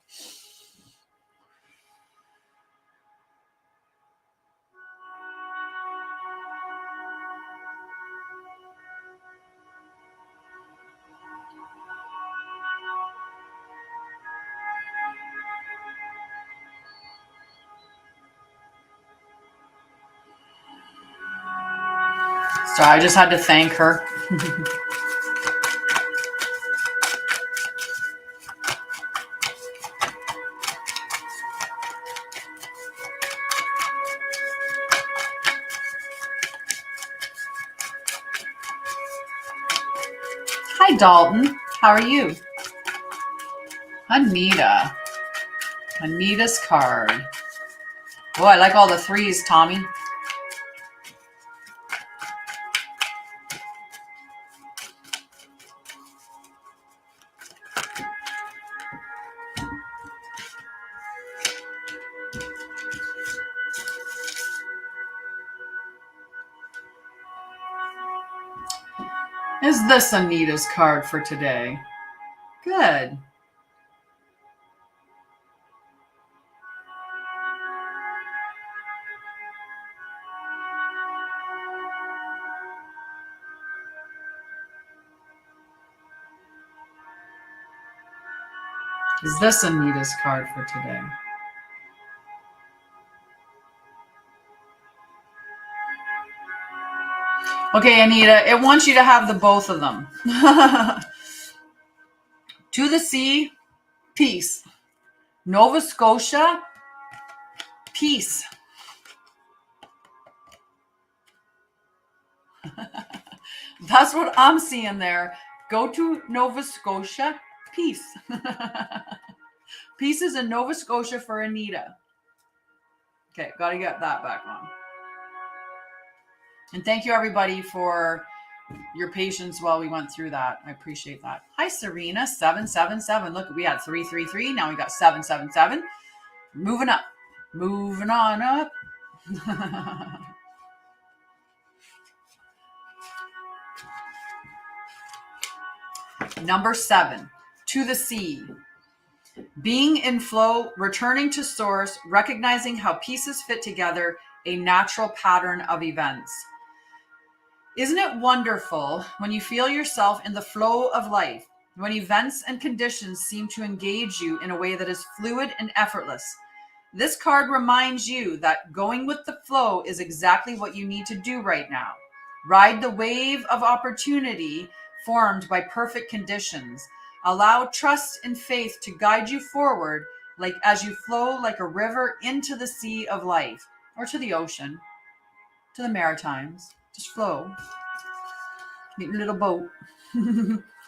So I just had to thank her. Hi, Dalton. How are you? Anita. Anita's card. Oh, I like all the threes, Tommy. Is this Anita's card for today? Good. Is this Anita's card for today? Okay, Anita, it wants you to have the both of them. To the sea, peace. Nova Scotia, peace. That's what I'm seeing there. Go to Nova Scotia, peace. Peace is in Nova Scotia for Anita. Okay, got to get that back on. And thank you, everybody, for your patience while we went through that. I appreciate that. Hi, Serena, 777. Look, we had 333. Now we got 777. Moving up. Moving on up. Number 7, to the sea. Being in flow, returning to source, recognizing how pieces fit together, a natural pattern of events. Isn't it wonderful when you feel yourself in the flow of life, when events and conditions seem to engage you in a way that is fluid and effortless? This card reminds you that going with the flow is exactly what you need to do right now. Ride the wave of opportunity formed by perfect conditions. Allow trust and faith to guide you forward, like as you flow like a river into the sea of life, or to the ocean, to the Maritimes. Just flow. Meet a little boat.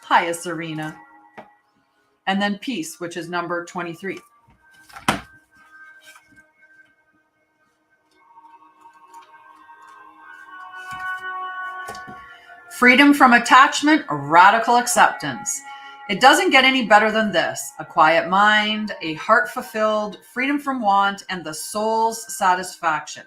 Hiya, Serena. And then peace, which is number 23. Freedom from attachment, radical acceptance. It doesn't get any better than this. A quiet mind, a heart fulfilled, freedom from want, and the soul's satisfaction.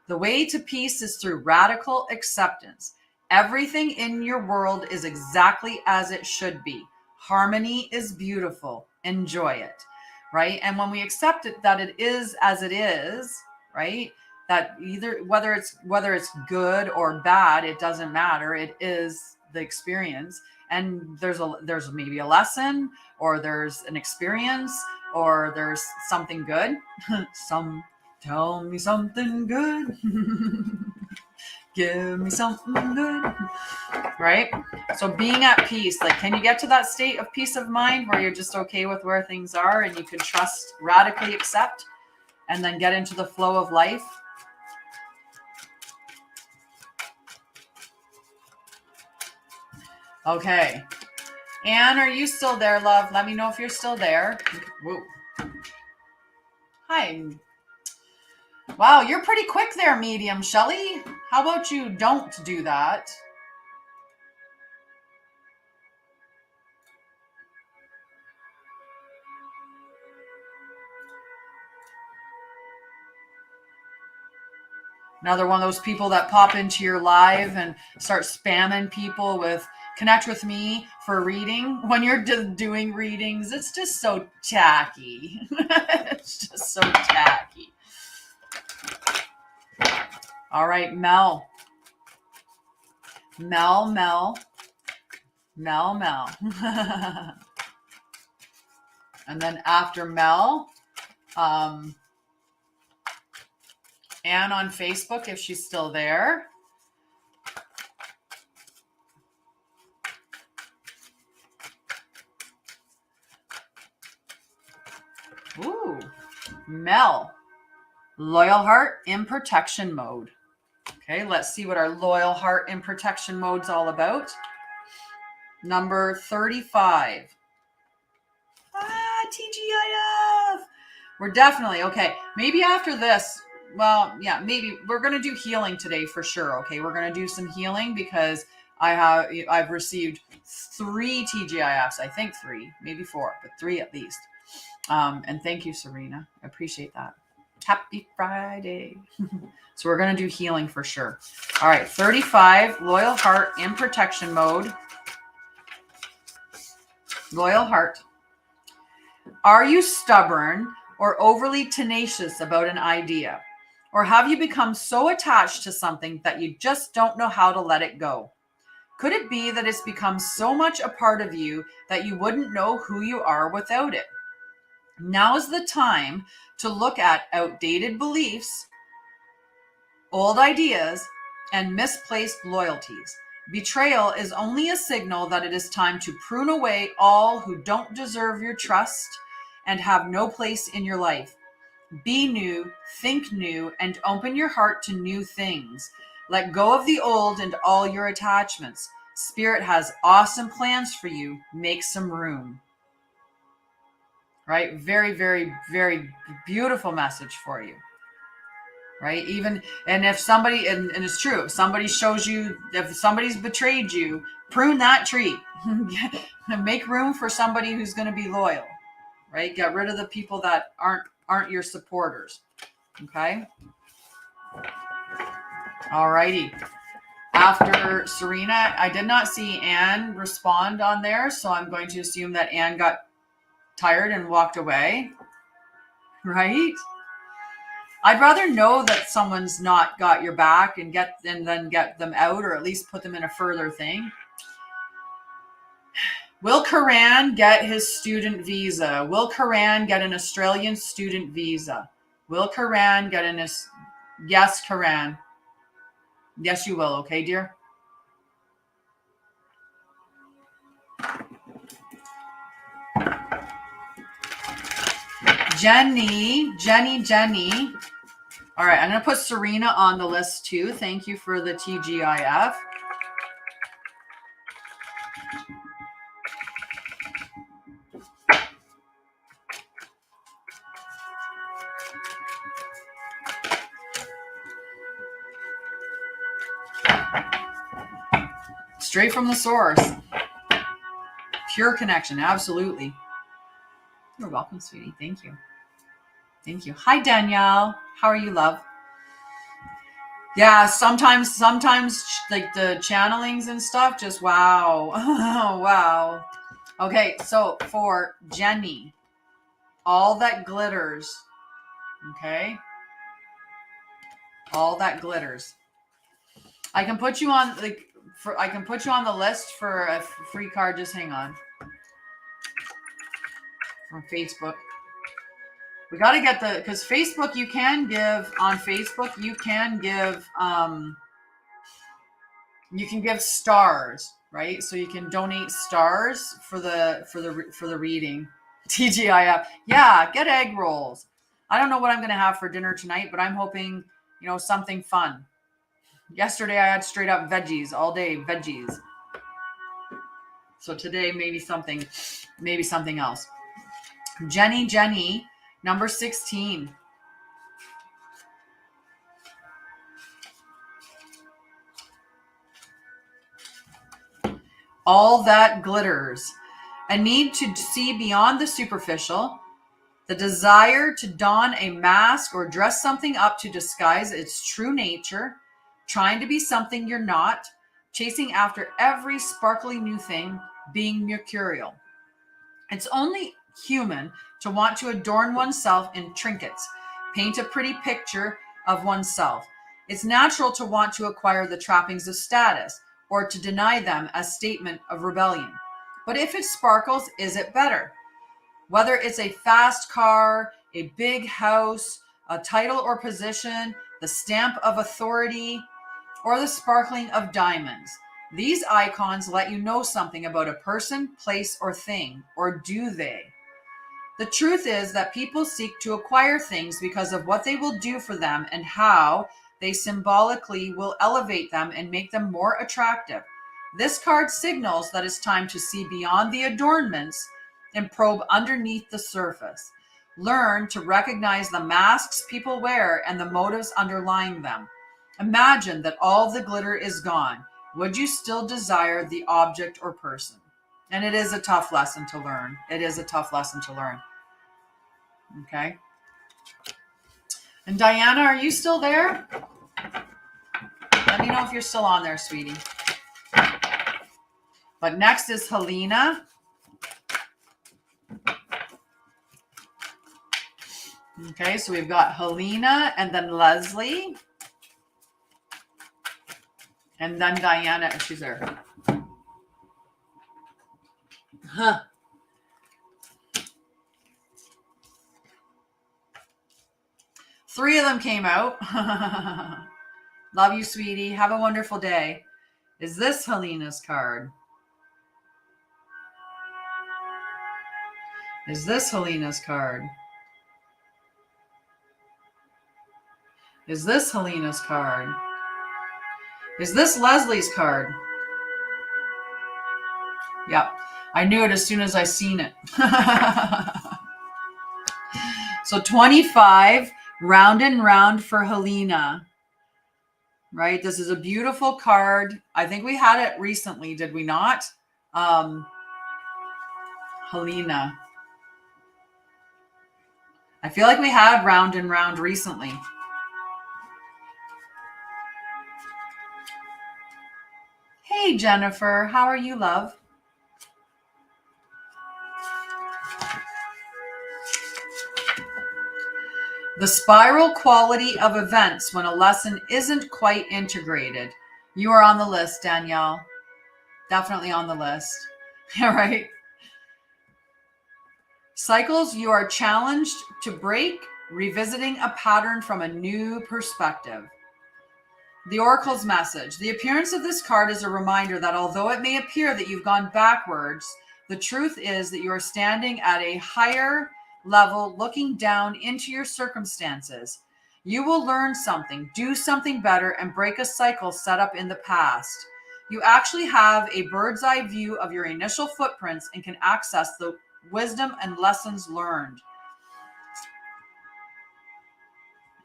The way to peace is through radical acceptance. Everything in your world is exactly as it should be. Harmony is beautiful. Enjoy it. right? And when we accept it, that it is as it is, right? That either whether it's good or bad, it doesn't matter. It is the experience, and there's maybe a lesson, or there's an experience, or there's something good. Tell me something good. Give me something good. Right? So being at peace, like, can you get to that state of peace of mind where you're just okay with where things are and you can trust, radically accept, and then get into the flow of life? Okay. Anne, are you still there, love? Let me know if you're still there. Whoa. Hi. Wow, you're pretty quick there, medium Shelley. How about you don't do that? Another one of those people that pop into your live and start spamming people with connect with me for a reading when you're doing readings. It's just so tacky. It's just so tacky. All right, Mel. Mel. And then after Mel, Anne on Facebook, if she's still there. Ooh, Mel. Loyal heart in protection mode. Okay, let's see what our loyal heart in protection mode's all about. Number 35. TGIF. We're definitely, okay, maybe after this, well, yeah, maybe we're going to do healing today for sure. Okay, we're going to do some healing because I've received 3 TGIFs. I think 3, maybe 4, but 3 at least. And thank you, Serena. I appreciate that. Happy Friday. So we're going to do healing for sure. All right, 35, loyal heart in protection mode. Loyal heart. Are you stubborn or overly tenacious about an idea? Or have you become so attached to something that you just don't know how to let it go? Could it be that it's become so much a part of you that you wouldn't know who you are without it? Now is the time to look at outdated beliefs, old ideas, and misplaced loyalties. Betrayal is only a signal that it is time to prune away all who don't deserve your trust and have no place in your life. Be new, think new, and open your heart to new things. Let go of the old and all your attachments. Spirit has awesome plans for you. Make some room. Right? Very, very, very beautiful message for you. Right? Even, and if somebody, and it's true, if somebody shows you, if somebody's betrayed you, prune that tree. Make room for somebody who's going to be loyal. Right? Get rid of the people that aren't your supporters. Okay? All righty. After Serena, I did not see Anne respond on there, so I'm going to assume that Anne got tired and walked away. Right? I'd rather know that someone's not got your back and then get them out, or at least put them in a further thing. Will Karan get his student visa? Will Karan get an Australian student visa? Will Karan get an... Yes, Karan. Yes, you will. Okay, dear? Jenny. All right, I'm going to put Serena on the list too. Thank you for the TGIF. Straight from the source. Pure connection, absolutely. You're welcome, sweetie. Thank you. Thank you. Hi, Danielle. How are you, love? Yeah, sometimes like the channelings and stuff, just wow. Wow. Okay, so for Jenny. all that glitters. Okay? All that glitters. I can put you on I can put you on the list for a free card. Just hang on. From Facebook. We got to get because Facebook, you can give on Facebook, you can give stars, right? So you can donate stars for the reading. TGIF. Yeah, get egg rolls. I don't know what I'm going to have for dinner tonight, but I'm hoping, something fun. Yesterday I had straight up veggies all day, veggies. So today maybe something else. Jenny, number 16. All that glitters. A need to see beyond the superficial, the desire to don a mask or dress something up to disguise its true nature, trying to be something you're not, chasing after every sparkly new thing, being mercurial. It's only human to want to adorn oneself in trinkets, paint a pretty picture of oneself. It's natural to want to acquire the trappings of status or to deny them as statement of rebellion. But if it sparkles, is it better? Whether it's a fast car, a big house, a title or position, the stamp of authority, or the sparkling of diamonds. These icons let you know something about a person, place, or thing, or do they? The truth is that people seek to acquire things because of what they will do for them and how they symbolically will elevate them and make them more attractive. This card signals that it's time to see beyond the adornments and probe underneath the surface. Learn to recognize the masks people wear and the motives underlying them. Imagine that all the glitter is gone. Would you still desire the object or person? And it is a tough lesson to learn. Okay. And Diana, are you still there? Let me know if you're still on there, sweetie. But next is Helena. Okay, so we've got Helena and then Leslie. And then Diana, she's there. Huh. Three of them came out. Love you, sweetie. Have a wonderful day. Is this Helena's card? Is this Helena's card? Is this Helena's card? Is this Leslie's card? Yep. I knew it as soon as I seen it. So 25, round and round for Helena. Right? This is a beautiful card. I think we had it recently, did we not? Helena. I feel like we had round and round recently. Hey, Jennifer. How are you, love? The spiral quality of events when a lesson isn't quite integrated. You are on the list, Danielle. Definitely on the list. All right. Cycles you are challenged to break, revisiting a pattern from a new perspective. The Oracle's message. The appearance of this card is a reminder that although it may appear that you've gone backwards, the truth is that you are standing at a higher level, looking down into your circumstances. You will learn something, do something better, and break a cycle set up in the past. You actually have a bird's eye view of your initial footprints and can access the wisdom and lessons learned.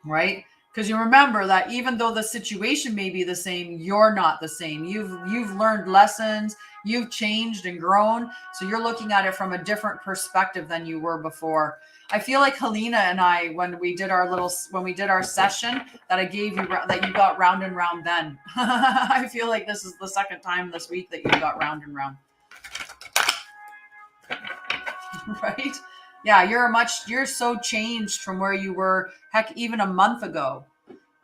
Right? Because you remember that even though the situation may be the same, you're not the same. You've learned lessons, you've changed and grown. So you're looking at it from a different perspective than you were before. I feel like Helena and I, when we did our session that I gave you, that you got round and round then. I feel like this is the second time this week that you got round and round. Right? Yeah, you're so changed from where you were, heck, even a month ago.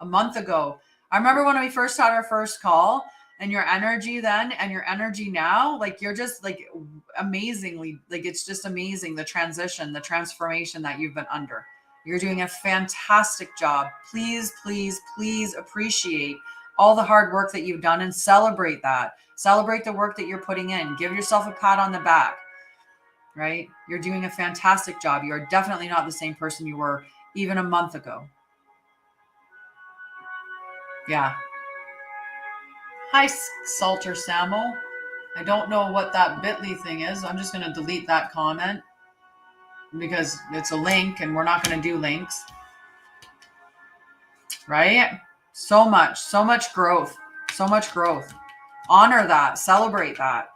A month ago. I remember when we first had our first call, and your energy then and your energy now, like you're just like amazingly, like it's just amazing, the transition, the transformation that you've been under. You're doing a fantastic job. Please, please, please appreciate all the hard work that you've done and celebrate that. Celebrate the work that you're putting in. Give yourself a pat on the back, right? You're doing a fantastic job. You are definitely not the same person you were even a month ago. Yeah. Hi, Salter Samo. I don't know what that bit.ly thing is. I'm just going to delete that comment because it's a link and we're not going to do links, right? So much growth, so much growth. Honor that, celebrate that.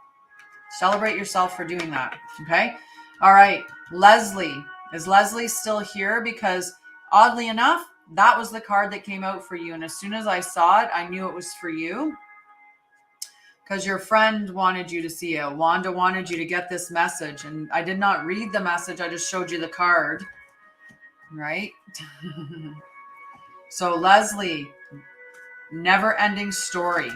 Celebrate yourself for doing that, okay? All right, Leslie. Is Leslie still here? Because oddly enough, that was the card that came out for you. And as soon as I saw it, I knew it was for you. Because your friend wanted you to see it. Wanda wanted you to get this message. And I did not read the message. I just showed you the card. Right? So Leslie, never-ending story.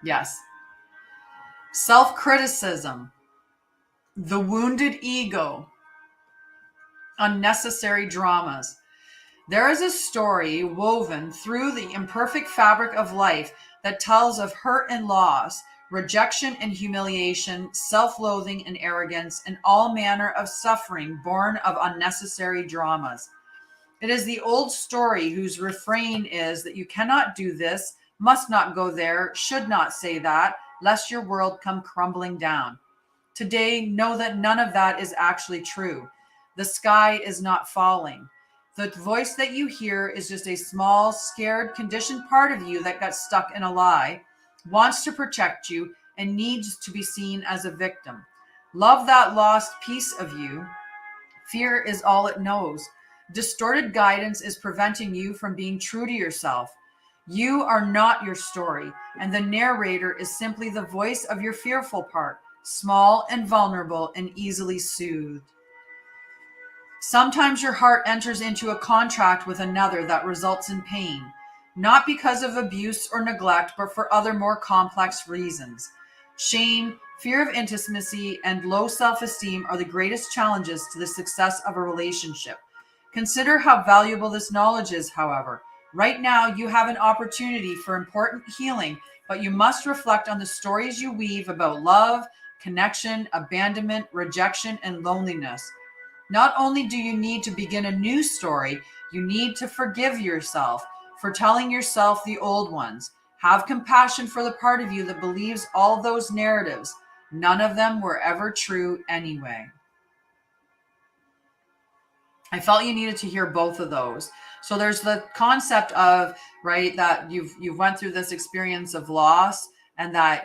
Yes. Self-criticism. The wounded ego. Unnecessary dramas. There is a story woven through the imperfect fabric of life that tells of hurt and loss, rejection and humiliation, self-loathing and arrogance, and all manner of suffering born of unnecessary dramas. It is the old story whose refrain is that you cannot do this, must not go there, should not say that, lest your world come crumbling down. Today, know that none of that is actually true. The sky is not falling. The voice that you hear is just a small, scared, conditioned part of you that got stuck in a lie, wants to protect you, and needs to be seen as a victim. Love that lost piece of you. Fear is all it knows. Distorted guidance is preventing you from being true to yourself. You are not your story, and the narrator is simply the voice of your fearful part, small and vulnerable and easily soothed. Sometimes your heart enters into a contract with another that results in pain, not because of abuse or neglect, but for other more complex reasons. Shame, fear of intimacy, and low self-esteem are the greatest challenges to the success of a relationship. Consider how valuable this knowledge is, however. Right now, you have an opportunity for important healing, but you must reflect on the stories you weave about love, connection, abandonment, rejection, and loneliness. Not only do you need to begin a new story, you need to forgive yourself for telling yourself the old ones. Have compassion for the part of you that believes all those narratives. None of them were ever true anyway. I felt you needed to hear both of those. So there's the concept of, right, that you've went through this experience of loss, and that,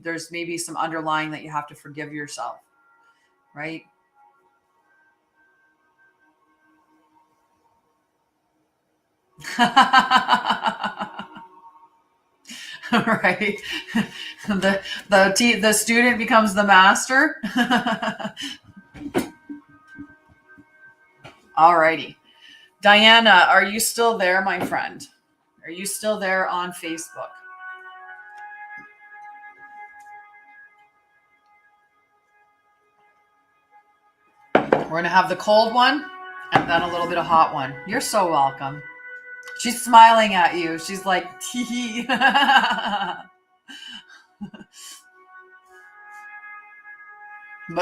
there's maybe some underlying that you have to forgive yourself, right? Right. The student becomes the master. Alrighty. Diana, are you still there, my friend? Are you still there on Facebook? We're going to have the cold one and then a little bit of hot one. You're so welcome. She's smiling at you. She's like, tee. But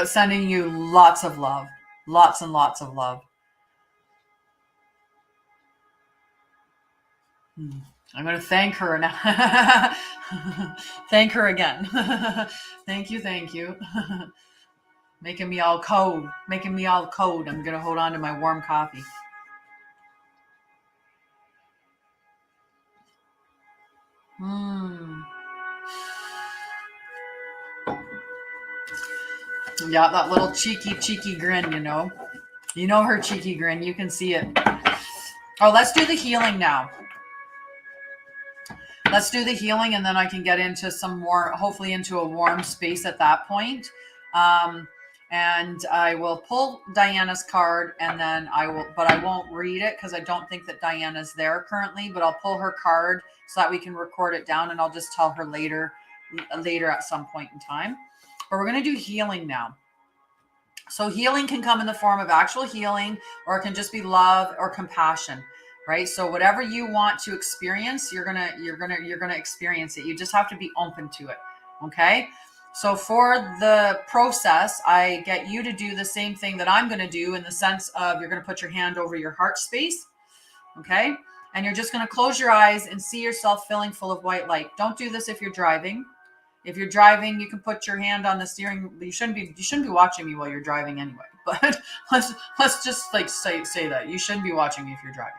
sending you lots of love. Lots and lots of love. I'm going to thank her now. Thank her again. Thank you. Making me all cold. I'm going to hold on to my warm coffee. Yeah, that little cheeky grin, You know her cheeky grin. You can see it. Oh, let's do the healing now. let's do the healing, and then I can get into some more, hopefully into a warm space at that point. And I will pull Diana's card, and then but I won't read it because I don't think that Diana's there currently, but I'll pull her card so that we can record it down, and I'll just tell her later at some point in time. But we're going to do healing now. So healing can come in the form of actual healing, or it can just be love or compassion, right? So whatever you want to experience, you're gonna experience it. You just have to be open to it. Okay. So for the process, I get you to do the same thing that I'm going to do, in the sense of you're going to put your hand over your heart space. Okay. And you're just going to close your eyes and see yourself filling full of white light. Don't do this if you're driving. If you're driving, you can put your hand on the steering. You shouldn't be watching me while you're driving anyway. But let's just like say that you shouldn't be watching me if you're driving.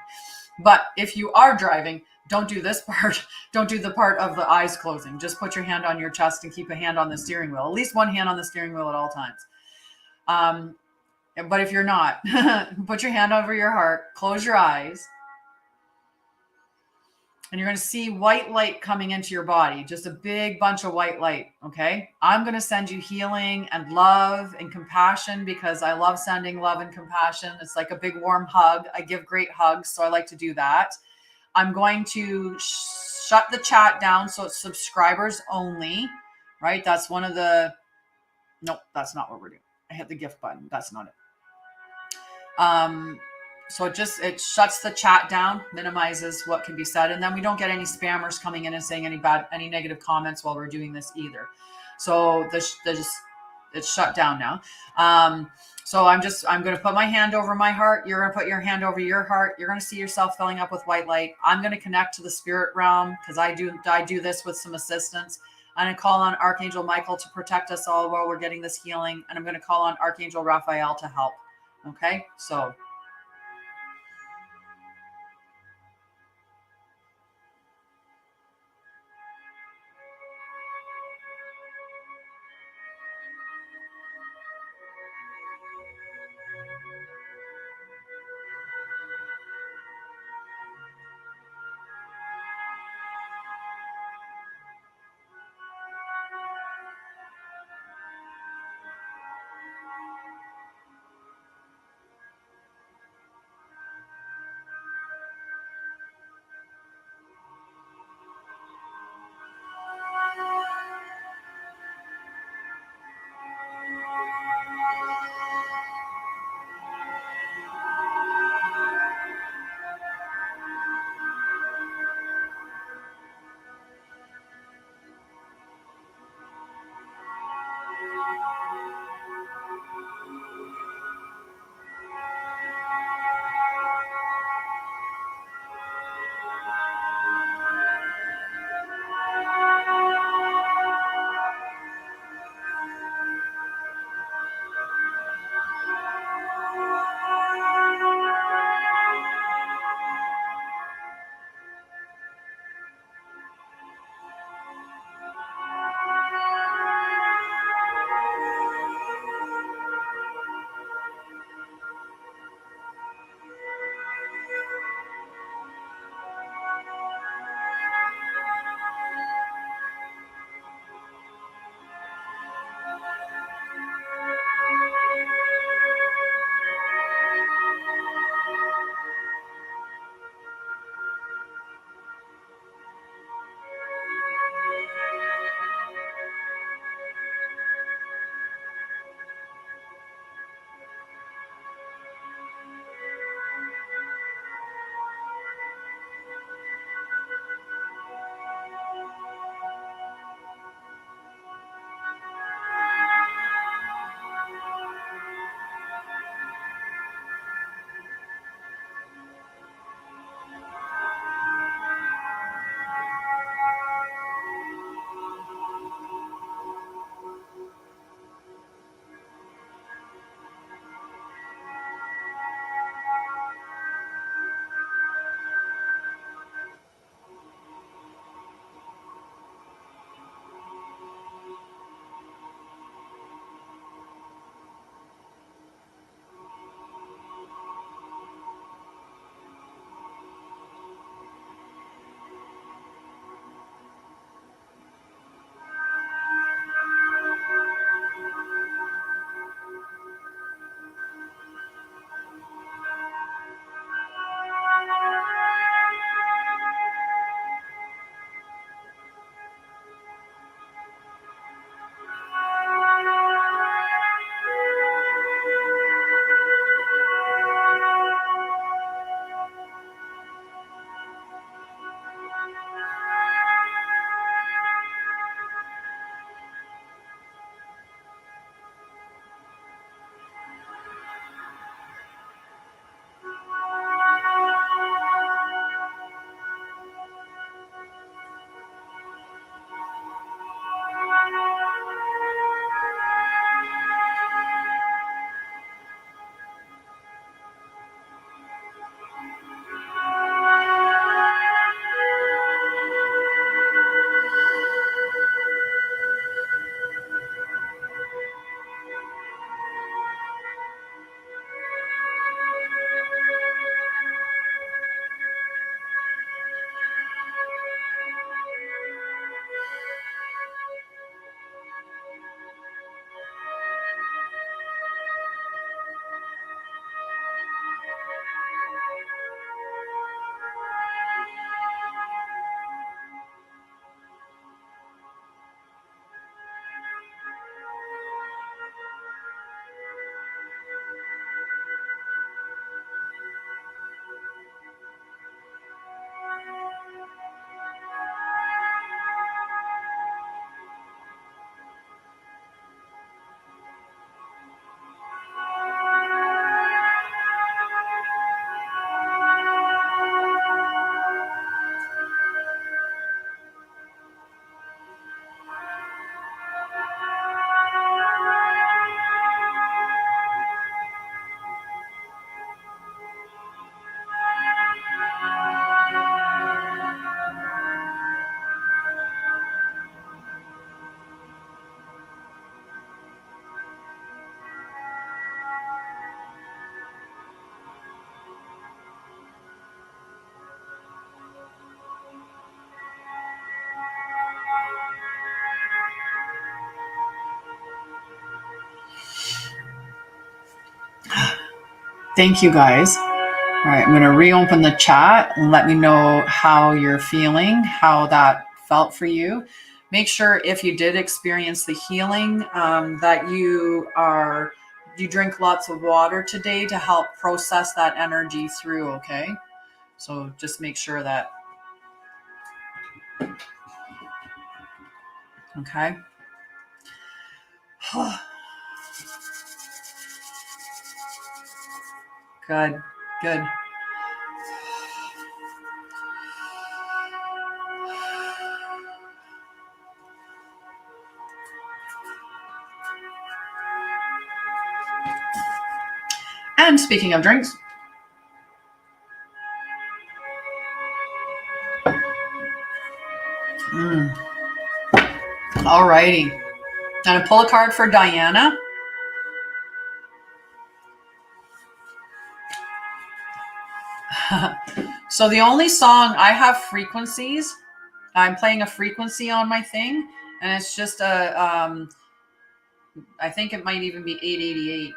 But if you are driving, don't do this part. Don't do the part of the eyes closing. Just put your hand on your chest and keep a hand on the steering wheel. At least one hand on the steering wheel at all times. But if you're not, put your hand over your heart, close your eyes, and you're going to see white light coming into your body, just a big bunch of white light. Okay. I'm going to send you healing and love and compassion, because I love sending love and compassion. It's like a big warm hug. I give great hugs, so I like to do that. I'm going to shut the chat down, so it's subscribers only, right? That's one of the, nope, that's not what we're doing. I hit the gift button. That's not it. So it shuts the chat down, minimizes what can be said, and then we don't get any spammers coming in and saying any negative comments while we're doing this either. So it's shut down now. So I'm going to put my hand over my heart. You're going to put your hand over your heart. You're going to see yourself filling up with white light. I'm going to connect to the spirit realm, because I do this with some assistance. I'm going to call on Archangel Michael to protect us all while we're getting this healing, and I'm going to call on Archangel Raphael to help. Okay, so. Thank you guys. All right, I'm going to reopen the chat and let me know how you're feeling, how that felt for you. Make sure if you did experience the healing that you drink lots of water today to help process that energy through, okay? So just make sure that, okay? Good, good. And speaking of drinks, all righty. I'm gonna pull a card for Diana. So the only song I have frequencies. I'm playing a frequency on my thing, and it's just a. I think it might even be 888.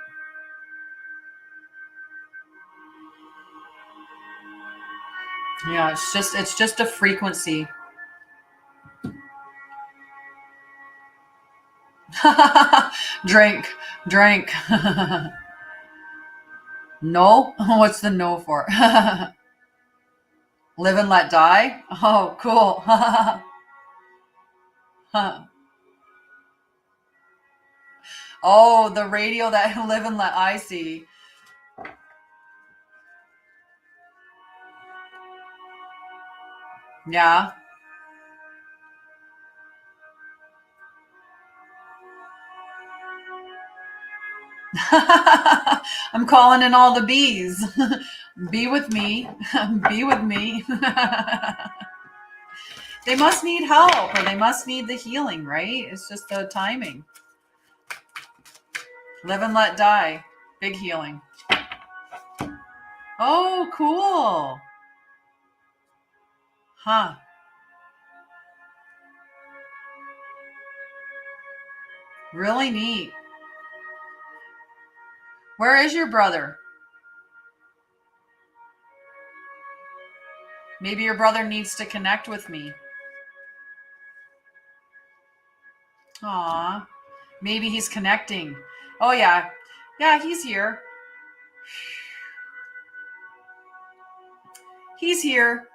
Yeah, it's just a frequency. Drink. No? What's the no for? Live and let die? Oh, cool. Oh, the radio that live and let I see. Yeah. I'm calling in all the bees. Be with me. Be with me. They must need help, or they must need the healing, right? It's just the timing. Live and let die. Big healing. Oh, cool. Huh. Really neat. Where is your brother? Maybe your brother needs to connect with me. Aw. Maybe he's connecting. Oh, yeah. Yeah, he's here. He's here.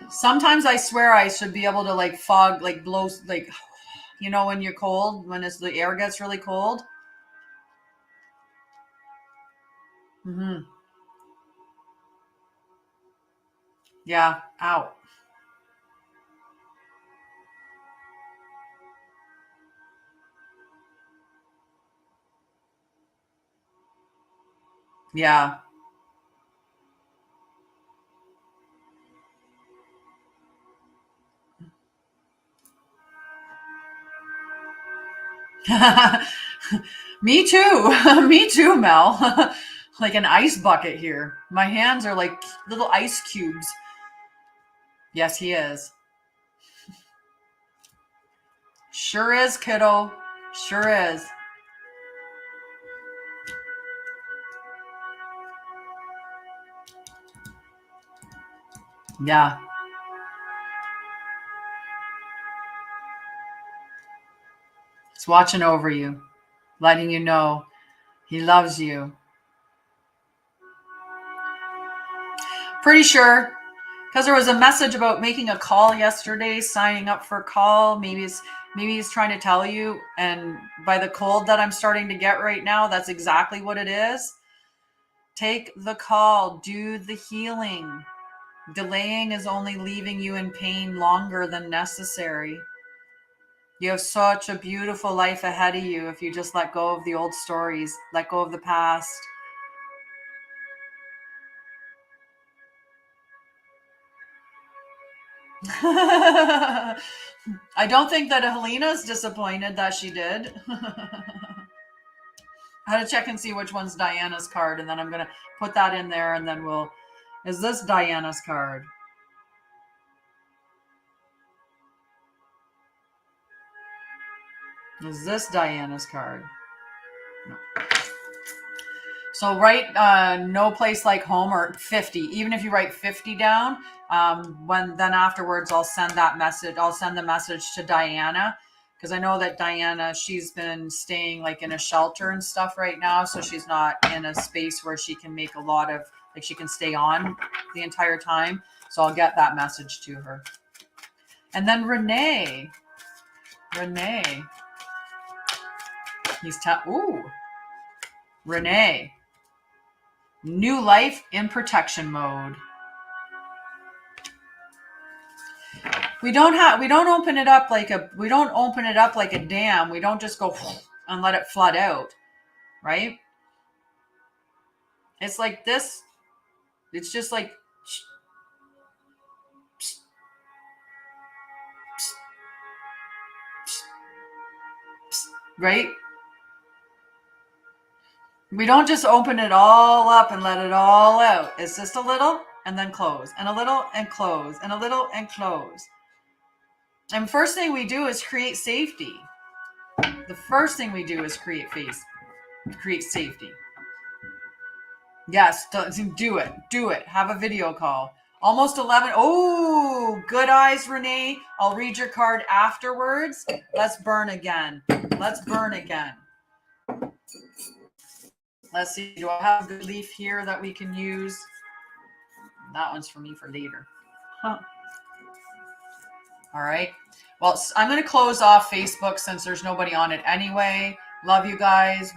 Sometimes I swear I should be able to like fog, like blow, like, you know, when you're cold, when the air gets really cold. Mm-hmm. Yeah. Ow. Yeah. Me too. Me too, Mel. Like an ice bucket here. My hands are like little ice cubes. Yes, he is. Sure is, kiddo. Sure is. Yeah. He's watching over you, letting you know he loves you. Pretty sure, because there was a message about making a call yesterday, signing up for a call. Maybe he's trying to tell you, and by the cold that I'm starting to get right now, that's exactly what it is. Take the call, do the healing. Delaying is only leaving you in pain longer than necessary. You have such a beautiful life ahead of you if you just let go of the old stories, let go of the past. I don't think that Helena's disappointed that she did. I had to check and see which one's Diana's card, and then I'm going to put that in there, and then is this Diana's card? Is this Diana's card? So write no place like home, or 50. Even if you write 50 down, then afterwards I'll send that message. I'll send the message to Diana, because I know that Diana, she's been staying like in a shelter and stuff right now, so she's not in a space where she can make a lot of, like, she can stay on the entire time. So I'll get that message to her. And then Renee, Renee, new life in protection mode. We don't open it up like a dam. We don't just go and let it flood out, right? It's like this. It's just like, right? We don't just open it all up and let it all out. It's just a little and then close, and a little and close, and a little and close. And first thing we do is create safety. The first thing we do is create safety. Yes, do it. Have a video call. Almost 11. Oh, good eyes, Renee. I'll read your card afterwards. Let's burn again. Let's see. Do I have a good leaf here that we can use? That one's for me for later. Huh. All right. Well, I'm going to close off Facebook since there's nobody on it anyway. Love you guys.